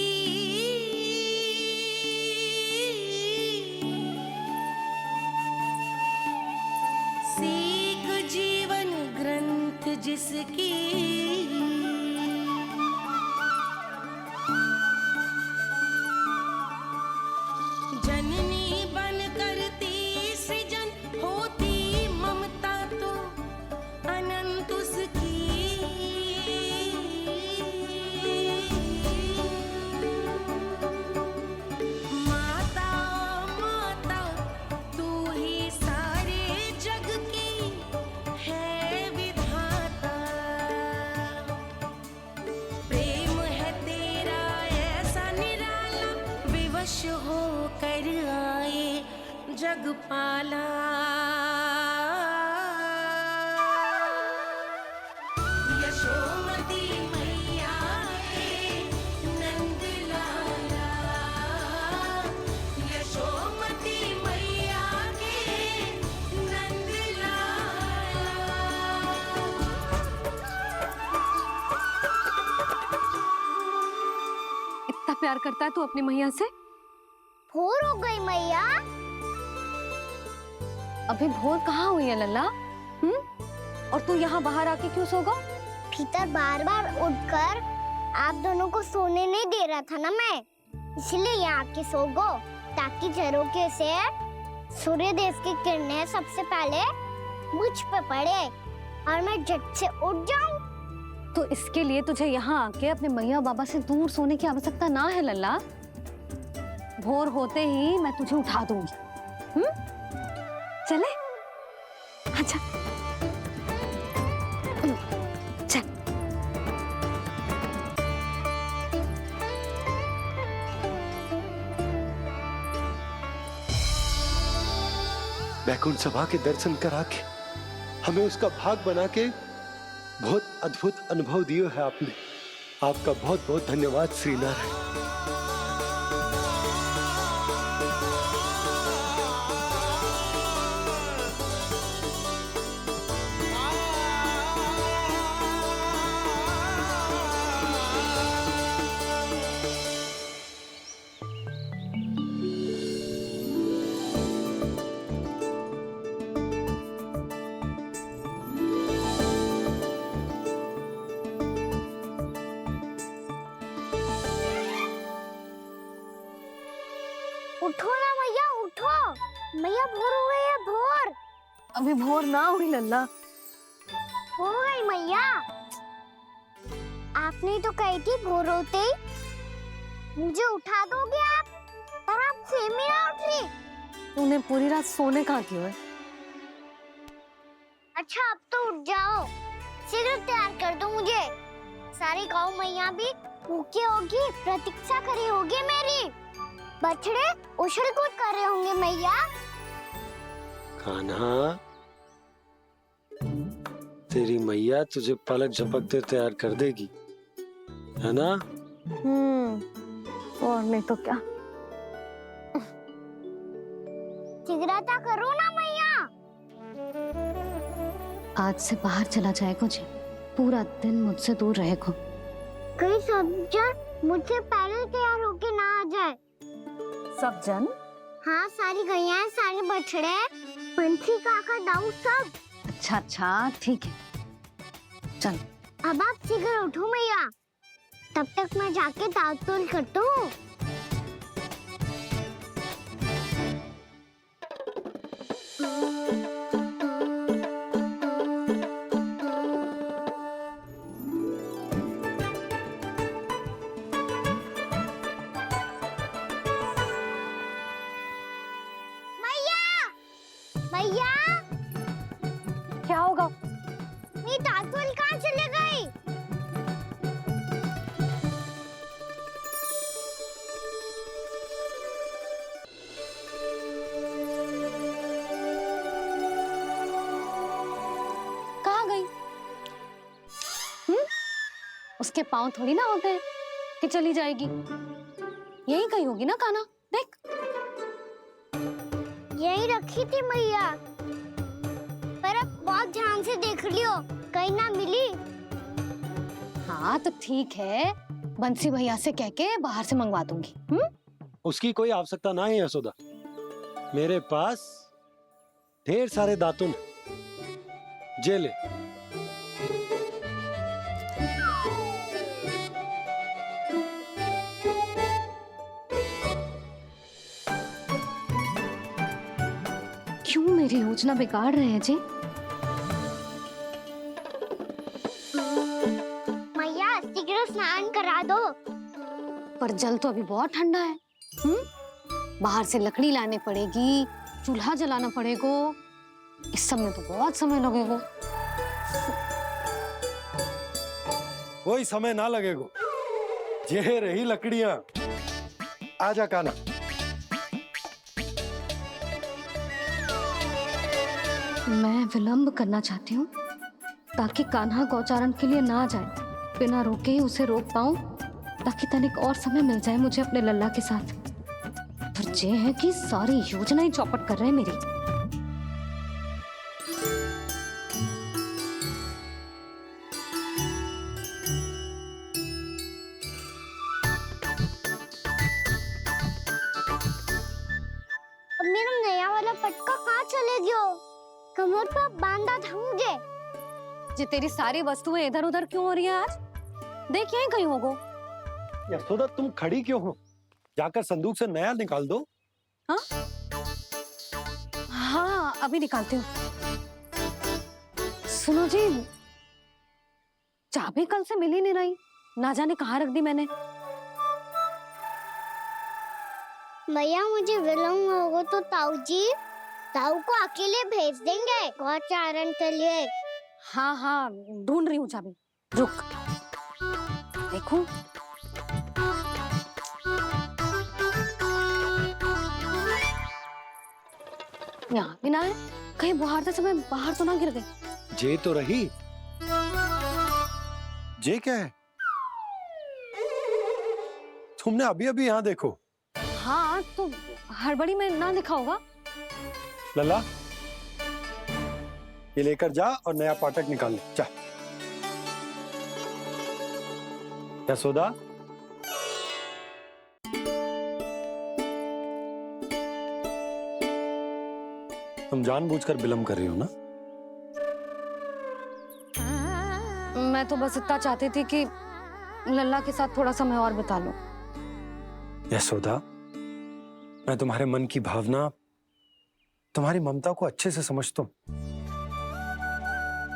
सीख जीवन ग्रंथ जिसकी, जननी बन करती सृजन होती ममता तो अनंत उसकी। माता माता तू ही सारे जग की है विधाता, प्रेम है तेरा ऐसा निराला, विवश हो कर आए जग पाला। यशोमती मैया के नंद लाला, यशोमती मैया के नंद लाला। इतना प्यार करता है तू अपनी मैया से? भोर हो गई मैया, अभी भोर कहाँ हुई है लल्ला? और तू यहाँ बाहर आके क्यों सो गया? भीतर बार बार उठकर आप दोनों को सोने नहीं दे रहा था ना मैं, इसलिए यहाँ आके सो गो, ताकि झरोखे से सूर्य देव की किरणें सबसे पहले मुझ पे पड़े और मैं झट से उठ जाऊं। तो इसके लिए तुझे यहाँ आके अपने मैया बाबा से दूर सोने की आवश्यकता ना है लल्ला। भोर होते ही मैं तुझे उठा दूंगी। चले? अच्छा चल। बैकुंठ सभा के दर्शन करा के हमें उसका भाग बना के बहुत अद्भुत अनुभव दिया है आपने। आपका बहुत बहुत धन्यवाद श्री नारायण। उठो ना मैया, उठो। मैया भोर हो गई है, भोर। अभी भोर ना हुई लल्ला। हो गई मैया। आपने तो कही थी भोर होते ही मुझे उठा दोगे आप, पर आप फिर भी ना उठी। तूने पूरी रात सोने कहाँ क्यों है? अच्छा अब तो उठ जाओ, शीघ्र तैयार कर दो मुझे। सारी गाँव मैया भी भूखी होगी, प्रतीक्षा करी होगी मेरी। बछड़े उछल कूद कर रहे होंगे मैया। कान्हा, तेरी मैया तुझे पलक झपकते तैयार कर देगी, है ना? और नहीं तो क्या। शीघ्रता करो ना मैया। आज से बाहर चला जाएगा जी, पूरा दिन मुझसे दूर रहेगा। कहीं सब जन मुझसे पहले तैयार होके ना आ जाए। सब जन? हाँ, सारी गैया, सारे बछड़े, पंछी, काका, दाऊ सब। अच्छा अच्छा ठीक है, चल। अब आप शीघ्र उठो मैया, तब तक मैं जाके ताल-तोल करता हूँ। मैया, क्या होगा? मेरी ताल-तोल कहाँ चले गई? कहाँ गई? उसके पाँव थोड़ी ना होते हैं कि चली जाएगी। यही कहीं होगी ना कान्हा, देख। यही रखी थी मैया, पर अब बहुत ध्यान से देख लियो, कहीं ना मिली। हाँ तो ठीक है, बंसी भैया से कह के बाहर से मंगवा दूंगी। उसकी कोई आवश्यकता ना है यशोदा, मेरे पास ढेर सारे दातुन, जे ले। क्यों मेरी योजना बिगाड़ रहे हैं जी? मैया शीघ्र स्नान करा दो। पर जल तो अभी बहुत ठंडा है। बाहर से लकड़ी लाने पड़ेगी, चूल्हा जलाना पड़ेगा, इस सब में तो बहुत समय लगेगा। कोई समय ना लगेगा, ये रही लकड़ियां। आजा कान्हा। मैं विलंब करना चाहती हूँ ताकि कान्हा गौचारण के लिए ना जाए, बिना रोके ही उसे रोक पाऊं, ताकि तनिक और समय मिल जाए मुझे अपने लल्ला के साथ। पर ये है कि सारी योजना ही चौपट कर रहे हैं मेरी। अब मेरा नया वाला पटका कहाँ चले गयो? कमर पर बांधा था मुझे। जे तेरी सारी वस्तुएं इधर उधर क्यों हो रही है आज? देख यहीं कहीं होगो। यशोदा तुम खड़ी क्यों हो? जाकर संदूक से नया निकाल दो। हाँ हाँ अभी निकालती हूँ। सुनो जी, चाबी कल से मिल ही नहीं रही, ना जाने कहाँ रख दी मैंने। मैया मुझे विलम्ब होगा तो ताऊ को अकेले भेज देंगे गौचारण के लिए। हाँ हाँ ढूंढ रही हूँ चाबी, रुक। देखूं। यहाँ भी ना है, कहीं बाहर समय बाहर तो ना गिर गई। जे तो रही। जे क्या है? तुमने अभी अभी यहाँ देखो। हाँ तो हड़बड़ी में ना लिखा होगा। लल्ला ये लेकर जा और नया पाठक निकाल ले जा। यशोदा तुम जानबूझकर विलम्ब कर रही हो ना? मैं तो बस इतना चाहती थी कि लल्ला के साथ थोड़ा समय और बिता लूं। यशोदा मैं तुम्हारे मन की भावना, तुम्हारी ममता को अच्छे से समझता हूं,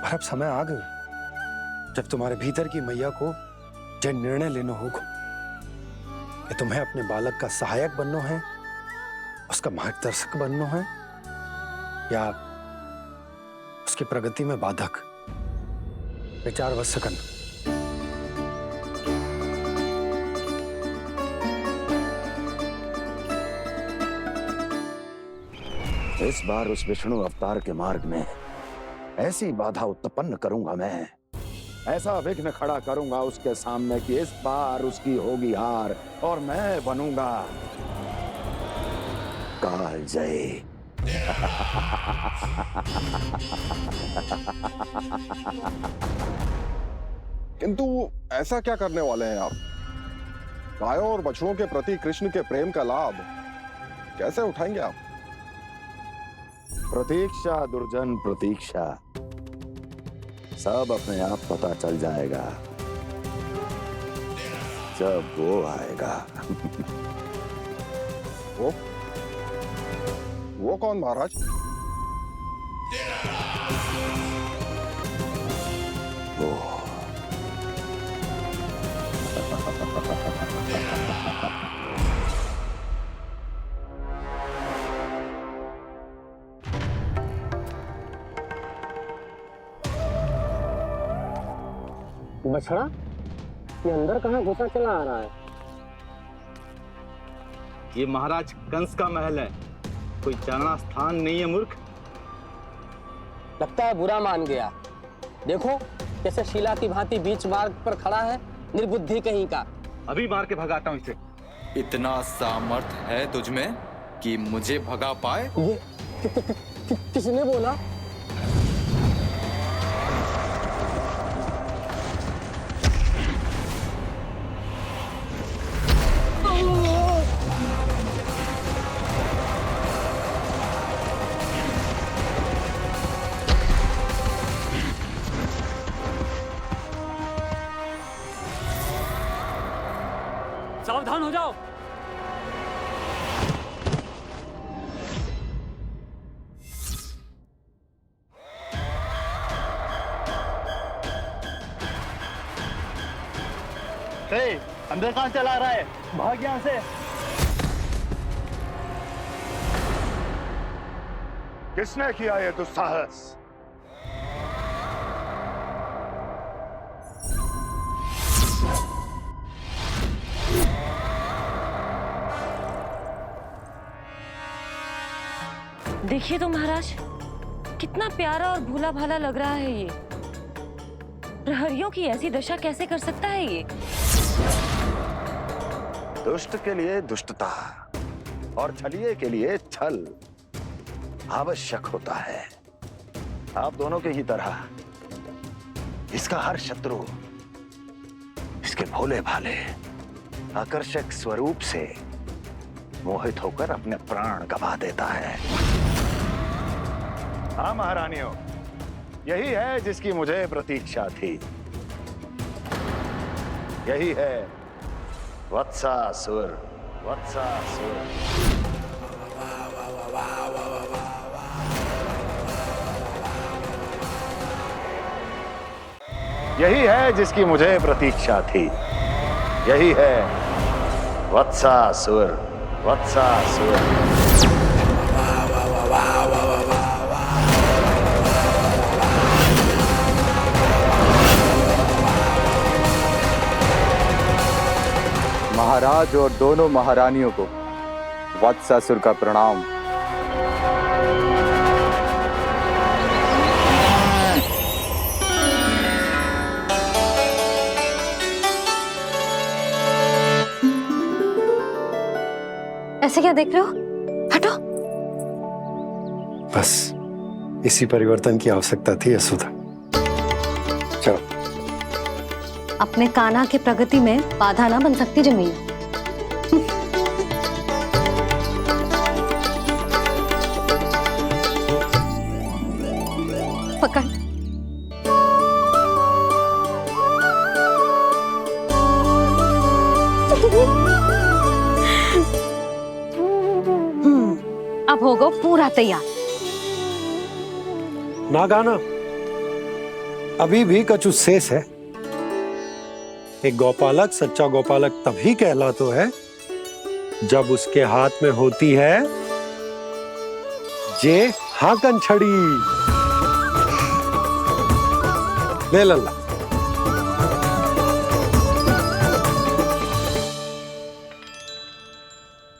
पर अब समय आ गया जब तुम्हारे भीतर की मैया को यह निर्णय लेना होगा कि तुम्हें अपने बालक का सहायक बनना है, उसका मार्गदर्शक बनना है, या उसकी प्रगति में बाधक। विचार अवश्य करना। इस बार उस विष्णु अवतार के मार्ग में ऐसी बाधा उत्पन्न करूंगा मैं, ऐसा विघ्न खड़ा करूंगा उसके सामने कि इस बार उसकी होगी हार और मैं बनूंगा कालजयी। किंतु ऐसा क्या करने वाले हैं आप? गायों और बछड़ों के प्रति कृष्ण के प्रेम का लाभ कैसे उठाएंगे आप? प्रतीक्षा दुर्जन प्रतीक्षा, सब अपने आप पता चल जाएगा जब वो आएगा। वो कौन महाराज? वो बछड़ा, ये अंदर कहाँ घुसा चला आ रहा है? ये महाराज कंस का महल है, कोई चारणा स्थान नहीं है मूर्ख। लगता है बुरा मान गया। देखो कैसे शीला की भांति बीच मार्ग पर खड़ा है, निर्बुद्धि कहीं का। अभी मार के भगाता हूँ इसे। इतना सामर्थ है तुझमें कि मुझे भगा पाए? ये किसने बोला? सावधान हो जाओ। अंदर कहाँ चला रहा है? भाग यहाँ से। किसने किया ये दुस्साहस? देखिए तो महाराज, कितना प्यारा और भोला भाला लग रहा है ये। प्रहरियों की ऐसी दशा कैसे कर सकता है ये? दुष्ट के लिए दुष्टता और छलिए के लिए छल आवश्यक होता है। आप दोनों के ही तरह इसका हर शत्रु इसके भोले भाले आकर्षक स्वरूप से मोहित होकर अपने प्राण गंवा देता है। हाँ महारानियों, यही है जिसकी मुझे प्रतीक्षा थी। यही है वत्सासुर। वत्सासुर। यही है जिसकी मुझे प्रतीक्षा थी। यही है वत्सासुर। वत्सासुर। महाराज और दोनों महारानियों को वत्सासुर का प्रणाम। ऐसे क्या देख रहे हो? हटो। बस इसी परिवर्तन की आवश्यकता थी यशोदा। चलो। अपने कान्हा के प्रगति में बाधा ना बन सकती जमीन। पकड़। अब होगा पूरा तैयार। ना गाना, अभी भी कछु शेष है। एक गौपालक सच्चा गौपालक तभी कहलाता है जब उसके हाथ में होती है जे हाकन छड़ी। ले लल्ला।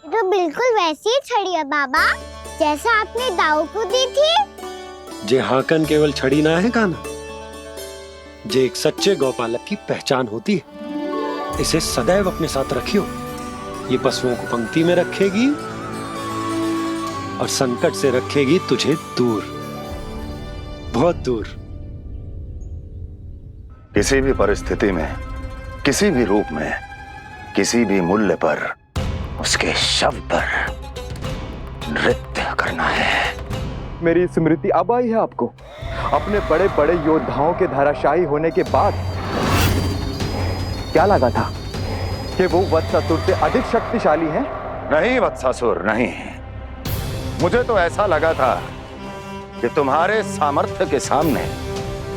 तो बिल्कुल वैसी ही छड़ी है बाबा, जैसा आपने दाऊ को दी थी। जे हाकन केवल छड़ी ना है कान्हा, जे एक सच्चे गौपालक की पहचान होती है। इसे सदैव अपने साथ रखियो। ये पशुओं को पंक्ति में रखेगी और संकट से रखेगी तुझे दूर, बहुत दूर। किसी भी परिस्थिति में, किसी भी रूप में, किसी भी मूल्य पर उसके शव पर नृत्य करना है। मेरी स्मृति अब आई है आपको? अपने बड़े बड़े योद्धाओं के धराशायी होने के बाद क्या लगा था कि वो वत्सासुर से अधिक शक्तिशाली हैं? नहीं वत्सासुर, नहीं। मुझे तो ऐसा लगा था कि तुम्हारे सामर्थ्य के सामने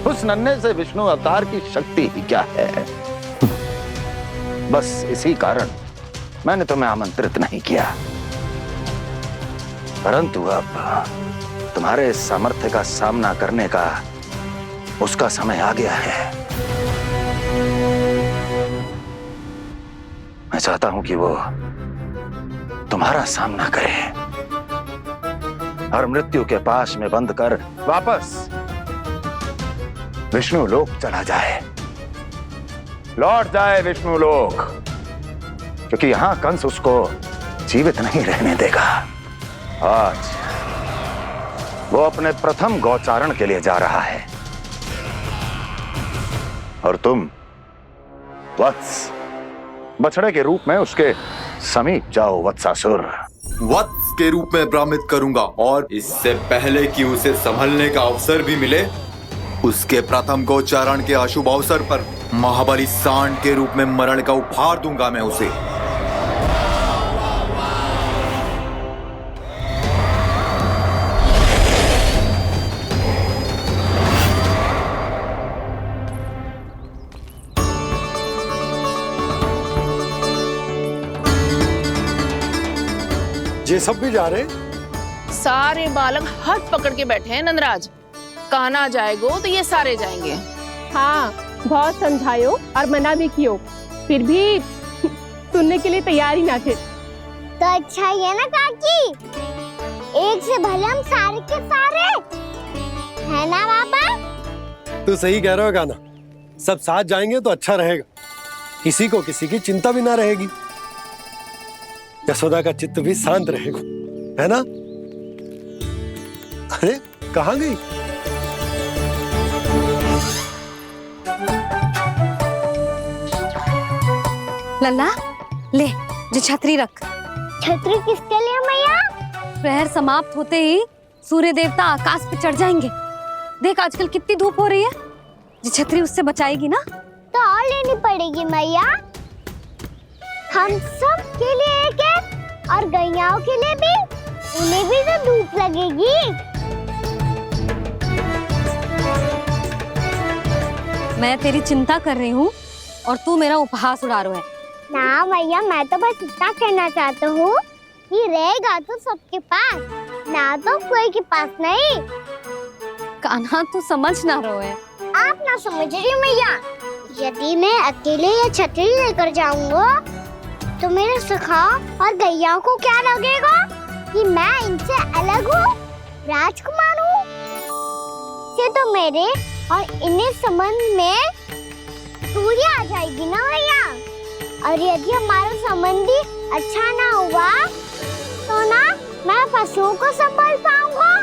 उस नन्हे से विष्णु अवतार की शक्ति ही क्या है। बस इसी कारण मैंने तुम्हें आमंत्रित नहीं किया। परंतु अब तुम्हारे सामर्थ्य का सामना करने का उसका समय आ गया है। मैं चाहता हूं कि वो तुम्हारा सामना करे और मृत्यु के पाश में बंद कर वापस विष्णु लोक चला जाए, लौट जाए विष्णु लोक, क्योंकि यहां कंस उसको जीवित नहीं रहने देगा। आज वो अपने प्रथम गौचारण के लिए जा रहा है और तुम वत्स बछड़े के रूप में उसके समीप जाओ वत्सासुर। वत्स के रूप में भ्रमित करूंगा और इससे पहले कि उसे संभलने का अवसर भी मिले, उसके प्रथम गोचारण के अशुभ अवसर पर महाबली सांड के रूप में मरण का उपहार दूंगा मैं उसे। ये सब भी जा रहे? सारे बालक हाथ पकड़ के बैठे हैं नंदराज। कान्हा जाएगो तो ये सारे जाएंगे। हाँ, बहुत समझायो और मना भी कियो, फिर भी सुनने के लिए तैयार ही ना थे। तो अच्छा ही है ना काकी, एक से भले हम सारे के सारे, है ना बाबा? तू सही कह रहा हो गाना, सब साथ जाएंगे तो अच्छा रहेगा, किसी को किसी की चिंता भी ना रहेगी, यशोदा का चित्त भी शांत रहेगा, है ना? अरे कहाँ गई? लल्ला ले, जो छतरी रख। छतरी किसके लिए मैया? प्रहर समाप्त होते ही सूर्य देवता आकाश पे चढ़ जाएंगे। देख आजकल कितनी धूप हो रही है, ये छतरी उससे बचाएगी ना। तो और लेनी पड़ेगी मैया, हम सब के लिए एक है और गैयाओं के लिए भी, उन्हें भी तो धूप लगेगी। मैं तेरी चिंता कर रही हूँ और तू मेरा उपहास उड़ा रहा है। ना भैया, मैं तो बस इतना कहना चाहता हूँ कि रहेगा तो सबके पास, ना तो कोई के पास नहीं। कान्हा तू समझ ना रहो है। आप ना समझ रही मैया, यदि मैं अकेले ये छतरी लेकर जाऊंगा तो मेरे सखा और गैयाओं को क्या लगेगा कि मैं इनसे अलग हूँ, राजकुमार हूँ। से तो मेरे और इन्हें संबंध में दूरी आ जाएगी ना भैया। और यदि हमारा संबंधी अच्छा ना हुआ तो ना मैं पशुओं को संभाल पाऊंगा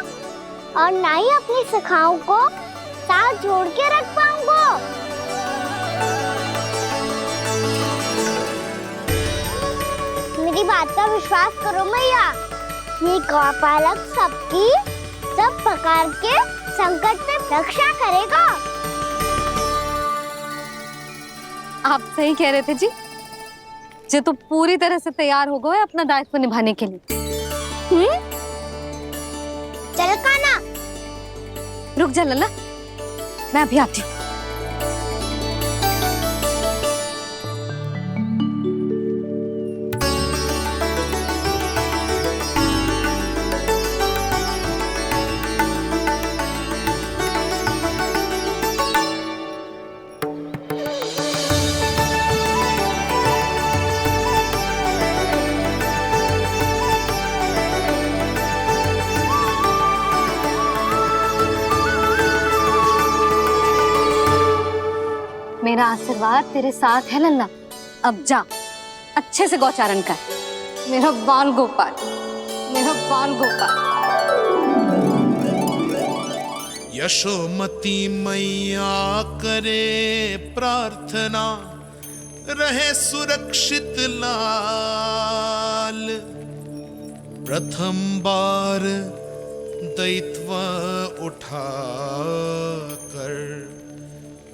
और ना ही अपनी सखाओं को साथ जोड़ के रख पाऊंगा। मेरी बात का विश्वास करो मैया, ये गौपालक सबकी सब प्रकार के संकट से रक्षा करेगा। आप सही कह रहे थे जी, जे तो पूरी तरह से तैयार हो गए अपना दायित्व निभाने के लिए। चल कान्हा, रुक जा लल्ला, मैं अभी आती हूँ। मेरा आशीर्वाद तेरे साथ है लल्ला। अब जा, अच्छे से गौचारण कर। मेरा बाल गोपाल, मेरा बाल गोपाल। यशोमती मैया करे प्रार्थना, रहे सुरक्षित लाल। प्रथम बार दैत्व उठा कर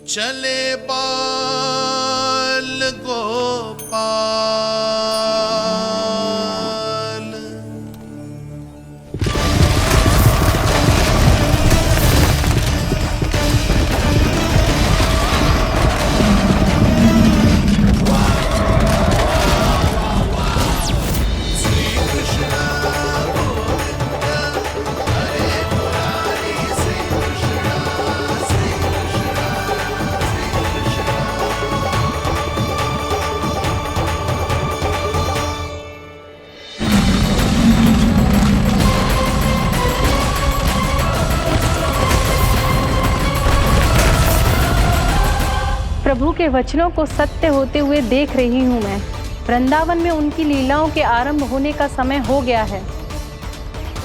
चले बाल गोपाल। प्रभु के वचनों को सत्य होते हुए देख रही हूँ मैं। वृंदावन में उनकी लीलाओं के आरंभ होने का समय हो गया है।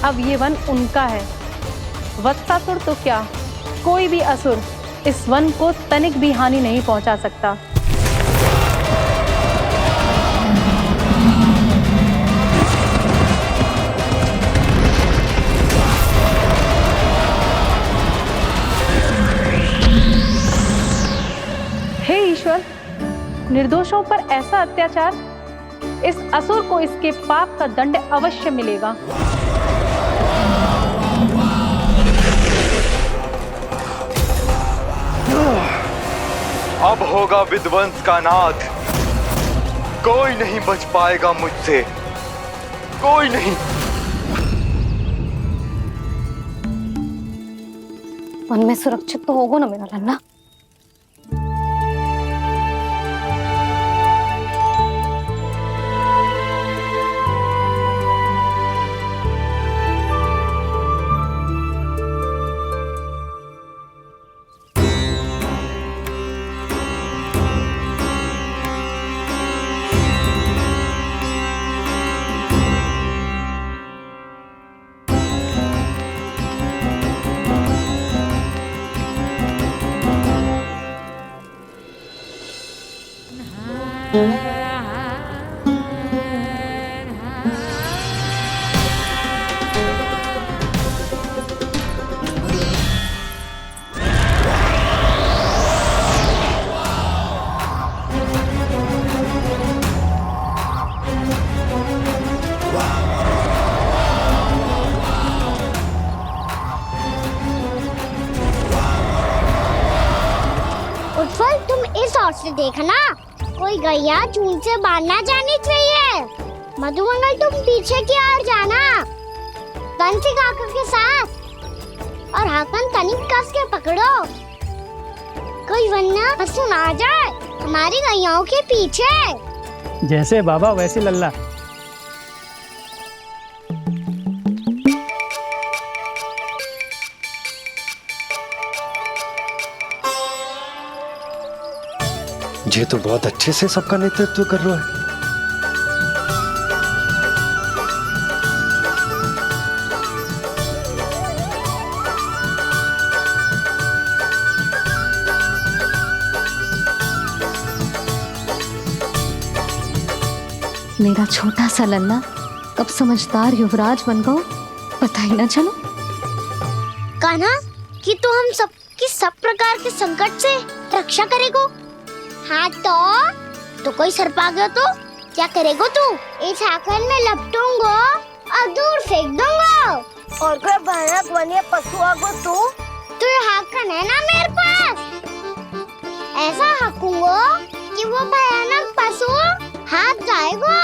अब ये वन उनका है। वत्सासुर तो क्या, कोई भी असुर इस वन को तनिक भी हानि नहीं पहुंचा सकता। हे ईश्वर, निर्दोषों पर ऐसा अत्याचार, इस असुर को इसके पाप का दंड अवश्य मिलेगा। अब होगा विध्वंस का नाद। कोई नहीं बच पाएगा मुझसे, कोई नहीं। वन में सुरक्षित तो होगा ना मेरा लल्ला। देखना, कोई गैया चून से बाहर ना जानी चाहिए। मधुमंगल तुम पीछे की ओर जाना, कंसी काका के साथ, और हाकन तनिक कस के पकड़ो, कोई वरना पशु ना जाए हमारी गैयाओं के पीछे। जैसे बाबा वैसे लल्ला। ये तो बहुत अच्छे से सबका नेतृत्व कर रहा है। मेरा छोटा सा लल्ला कब समझदार युवराज बन गो पता ही ना चलो। कान्हा, कि तू हम सब की सब प्रकार के संकट से रक्षा करेगो। हाँ तो कोई सर्प आ गया तो क्या करेगो तू? इस हाकन में लपटूंगा और दूर फेंक दूंगा। और कोई भयानक वन्य पशु आगो तो ये हाकन है ना मेरे पास, ऐसा हाकूंगा कि वो भयानक पशु हाथ जाएगा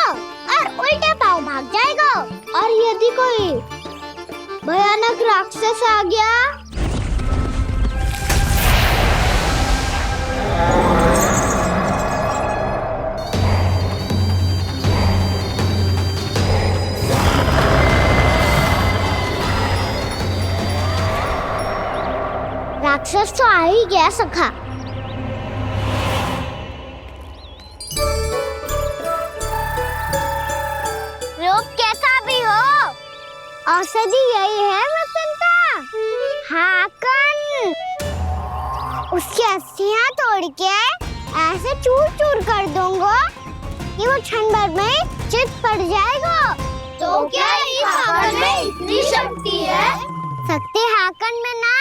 और उल्टे पांव भाग जाएगा। और यदि कोई भयानक राक्षस आ गया राक्षस तो आ ही गया सखा। लोग कैसा भी हो, औषधि यही है वसंता। हाकन उसकी अस्थियां तोड़ के ऐसे चूर चूर कर दूंगा कि वो क्षण भर में चित पड़ जाएगा। तो क्या इस हाकन में इतनी शक्ति है? शक्ति हाकन में ना,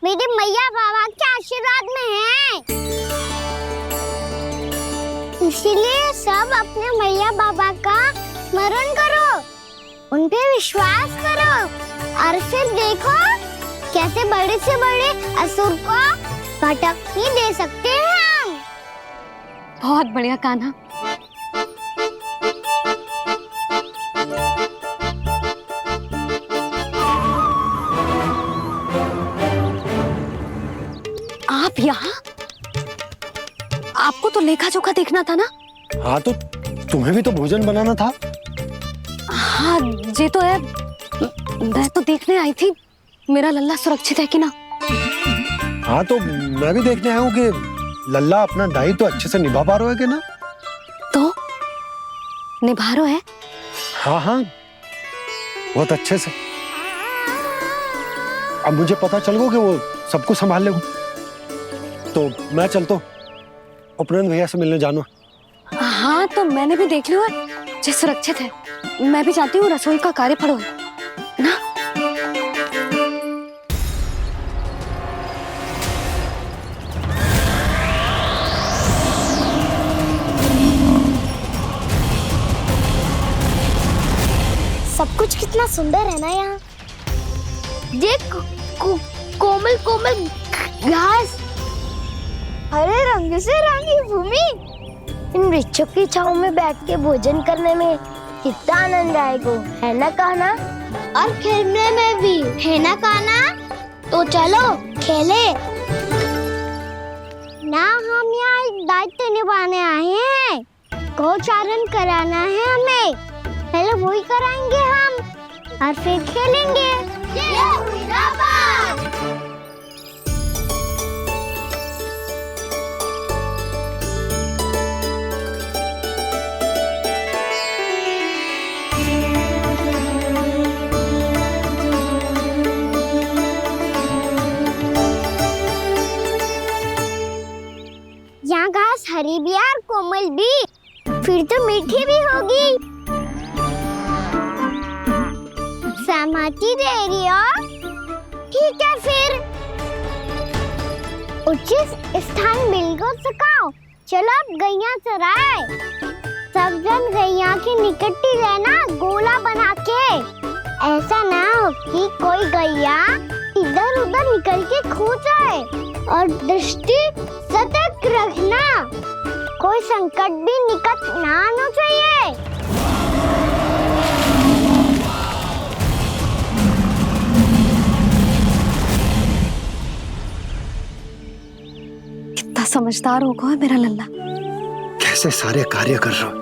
मेरी मैया बाबा के आशीर्वाद में है। इसीलिए सब अपने मैया बाबा का स्मरण करो, उन पे विश्वास करो और फिर देखो कैसे बड़े से बड़े असुर को भटक ही दे सकते हैं हम। बहुत बढ़िया कान्हा। आप यहाँ? आपको तो लेखा जोखा देखना था ना? हाँ तो तुम्हें भी तो भोजन बनाना था। हाँ ये तो है, मैं तो देखने आई थी मेरा लल्ला सुरक्षित है कि ना। हाँ तो मैं भी देखने आया हूँ कि लल्ला अपना दायित्व तो अच्छे से निभा पा रहा है कि ना। तो निभा रहा है? हाँ हाँ बहुत अच्छे से। अब मुझे पता चल गया कि वो सबको संभाल लेगा, तो मैं चलता हूँ, उपनंद भैया से मिलने जाना। हाँ तो मैंने भी देख लिया जो सुरक्षित है। मैं भी चाहती हूँ रसोई का कार्य पड़ो ना। सब कुछ कितना सुंदर है ना यहाँ। देख कोमल कोमल घास, हरे रंग से रंगी भूमि। इन वृक्षों की छांव में बैठ के भोजन करने में कितना आनंद आएगा, है ना कान्हा? और खेलने में भी, है ना कान्हा? तो चलो खेले ना। हम यहाँ एक दायित्व निभाने आए हैं, गोचारण कराना है हमें। पहले वही कराएंगे हम और फिर खेलेंगे। यहाँ घास हरी भी और कोमल भी, फिर तो मीठी भी होगी। सहमति दे रही हो? ठीक है फिर उचित स्थान बिल्कुल सुखाओ। चलो अब गैया चराए। सब जन गैया के निकट ही रहना, गोला बना के। ऐसा ना हो कि कोई गैया इधर उधर निकल के खो जाए। और दृष्टि सतर्क रखना, कोई संकट भी निकट ना आना चाहिए। कितना समझदार होगा है मेरा लल्ला। कैसे सारे कार्य कर रहा हूं,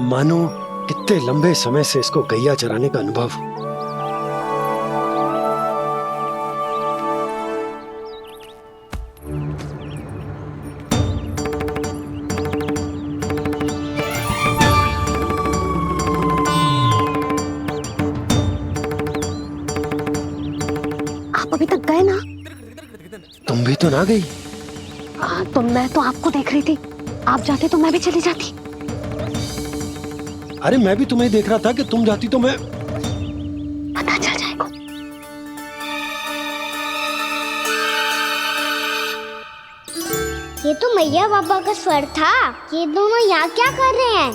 मानो कितने लंबे समय से इसको गैया चराने का अनुभव। आप अभी तक गए ना? तुम भी तो ना गई। तो मैं तो आपको देख रही थी, आप जाते तो मैं भी चली जाती। अरे मैं भी तुम्हें देख रहा था कि तुम जाती तो मैं। पता चल जाएगा। ये तो मैया बाबा का स्वर था। ये दोनों यहाँ क्या कर रहे हैं?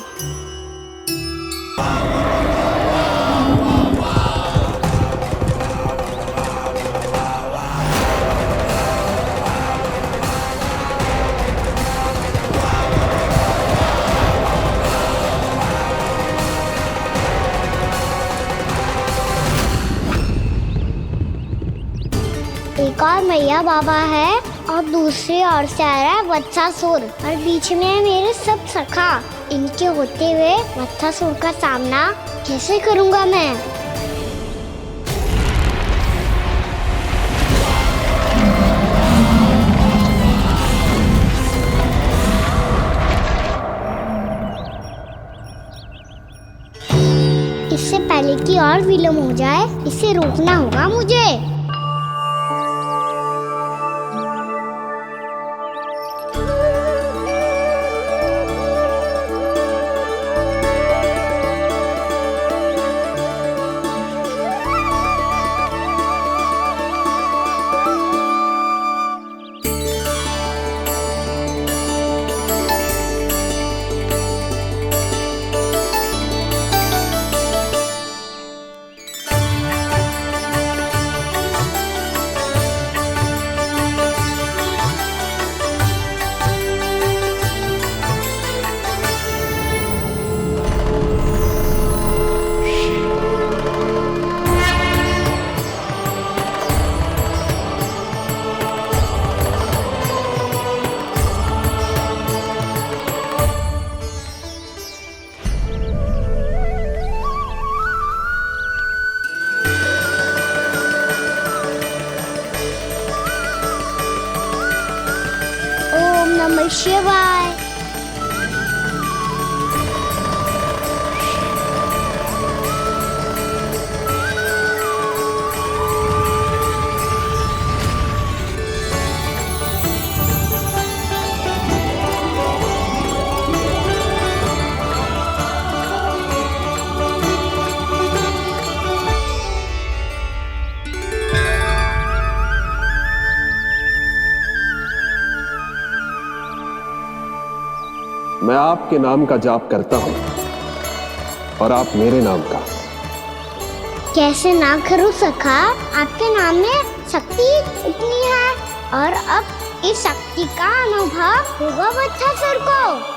एक और मैया बाबा है और दूसरी ओर से आ रहा है वत्सासुर और बीच में है मेरे सब सखा। इनके होते हुए वत्सासुर का सामना कैसे करूंगा मैं? इससे पहले कि और विलम्ब हो जाए, इसे रोकना होगा मुझे। ओम नमः शिवाय। मैं आपके नाम का जाप करता हूं और आप मेरे नाम का। कैसे ना करूं सखा, आपके नाम में शक्ति इतनी है और अब इस शक्ति का अनुभव होगा वत्सासुर को।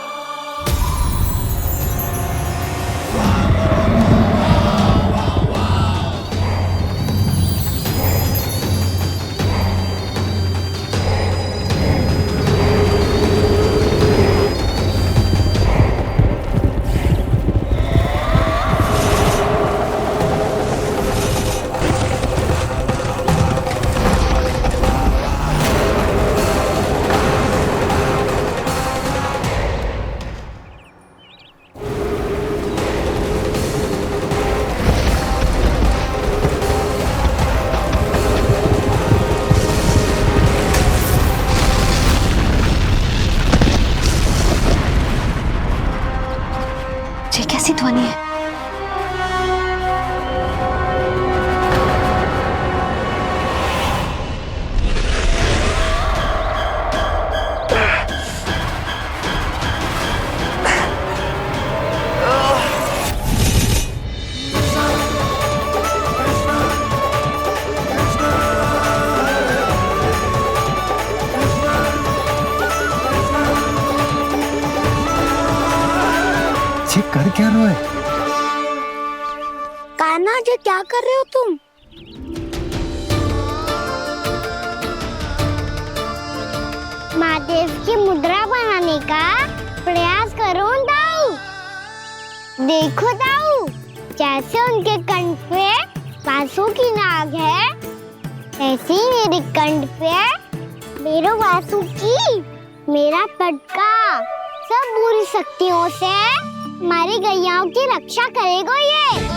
कान्हा जी क्या कर रहे हो तुम? महादेव की मुद्रा बनाने का प्रयास करो दाऊ। देखो दाऊ, जैसे उनके कंठ पे वासु की नाग है, ऐसे ही मेरे कंठ पे मेरो वासु की मेरा पटका सब बुरी शक्तियों से हमारी गैयाओं की रक्षा करेगा ये।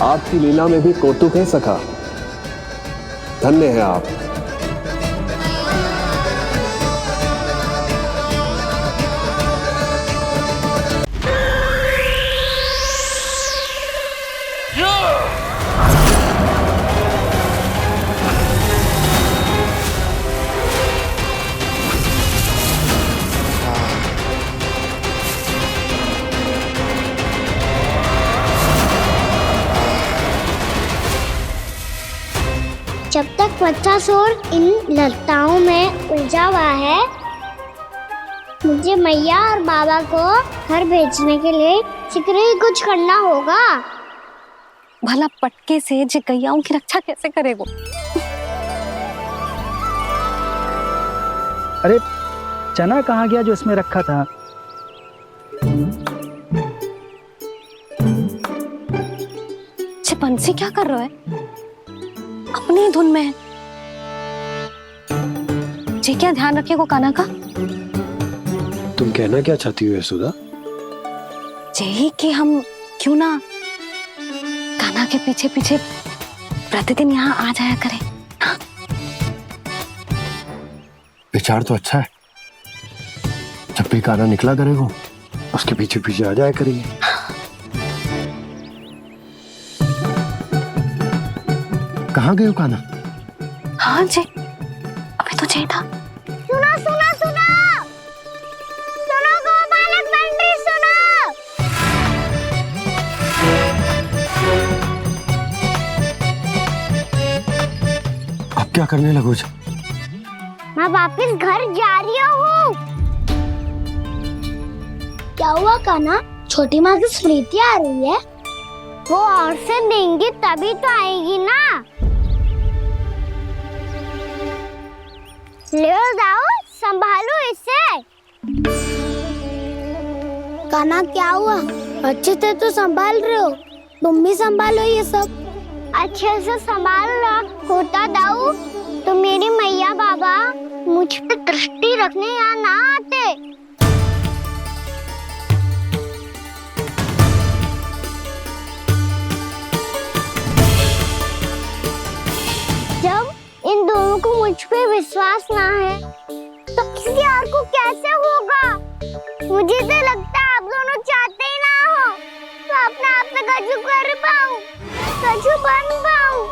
आपकी लीला में भी कौतुक है सखा, धन्य है आप। जब तक वत्सासुर इन लताओं में उलझा हुआ है, मुझे मैया और बाबा को घर भेजने के लिए शीघ्र ही कुछ करना होगा। भला पटके से जे गैयाओं की रक्षा कैसे करेगो? अरे चना कहाँ गया जो इसमें रखा था? बंसी क्या कर रहा है? अपनी धुन में है। जी क्या ध्यान रखिएगा कान्हा का। तुम कहना क्या चाहती हो यशोदा? यही कि हम क्यों ना कान्हा के पीछे पीछे प्रतिदिन यहाँ आ जाया करें। हाँ? विचार तो अच्छा है। जब भी कान्हा निकला करेगा उसके पीछे पीछे आ जाया करेंगे। कहाँ गए हो कान्हा? हाँ जी, अभी तो चाहिए था। सुनो सुनो सुनो सुनो गोपालक बंटी सुनो। अब क्या करने लगो? मैं वापस घर जा रही हूँ। क्या हुआ कान्हा? छोटी माँ की स्मृति आ रही है। वो और से देंगी तभी तो आएगी ना। ले जाओ, संभालो इसे। कान्हा क्या हुआ? अच्छे से तो संभाल रहे हो, तुम भी संभालो ये सब। अच्छे से संभाल रहा होता दाऊ तो मेरी मैया बाबा मुझ पे दृष्टि रखने यहाँ ना आते। जब इन दोनों को मुझ पे विश्वास ना है तो किसी और को कैसे होगा? मुझे तो लगता है आप दोनों चाहते ही ना हो तो अपने आप से गजू कर पाऊं, गजू बन पाऊं।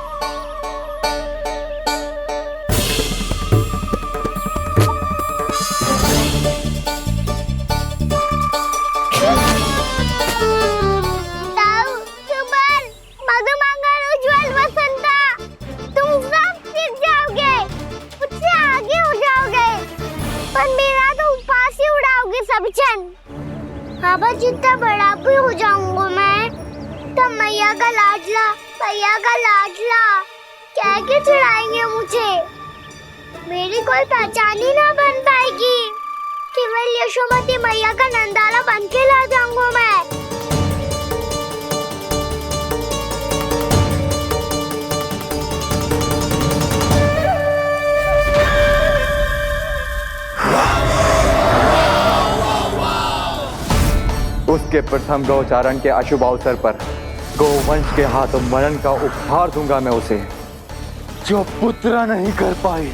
बाबा जितना बड़ा भी हो जाऊंगा मैं तो मैया का लाडला क्या के चढ़ाएंगे मुझे। मेरी कोई पहचान ही ना बन पाएगी। केवल यशोमती मैया का नंदाला बन के ला जाऊंगा मैं। उसके प्रथम गौचारण के अशुभ अवसर पर गोवंश के हाथों मरण का उपहार दूंगा मैं उसे। जो पुत्र नहीं कर पाई,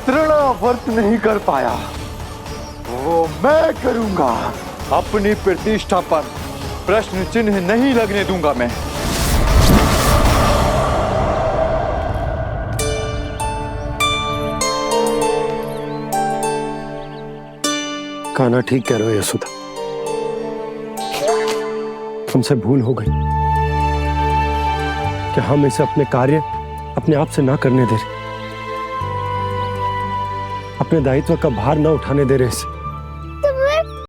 तृणावर्त नहीं कर पाया, वो मैं करूंगा। अपनी प्रतिष्ठा पर प्रश्न चिन्ह नहीं लगने दूंगा मैं। कान्हा ठीक कह रहे हो यशोदा, हमसे भूल हो गई कि हम इसे अपने कार्य अपने आप से ना करने दे रहे, अपने दायित्व का भार ना उठाने दे रहे इसे।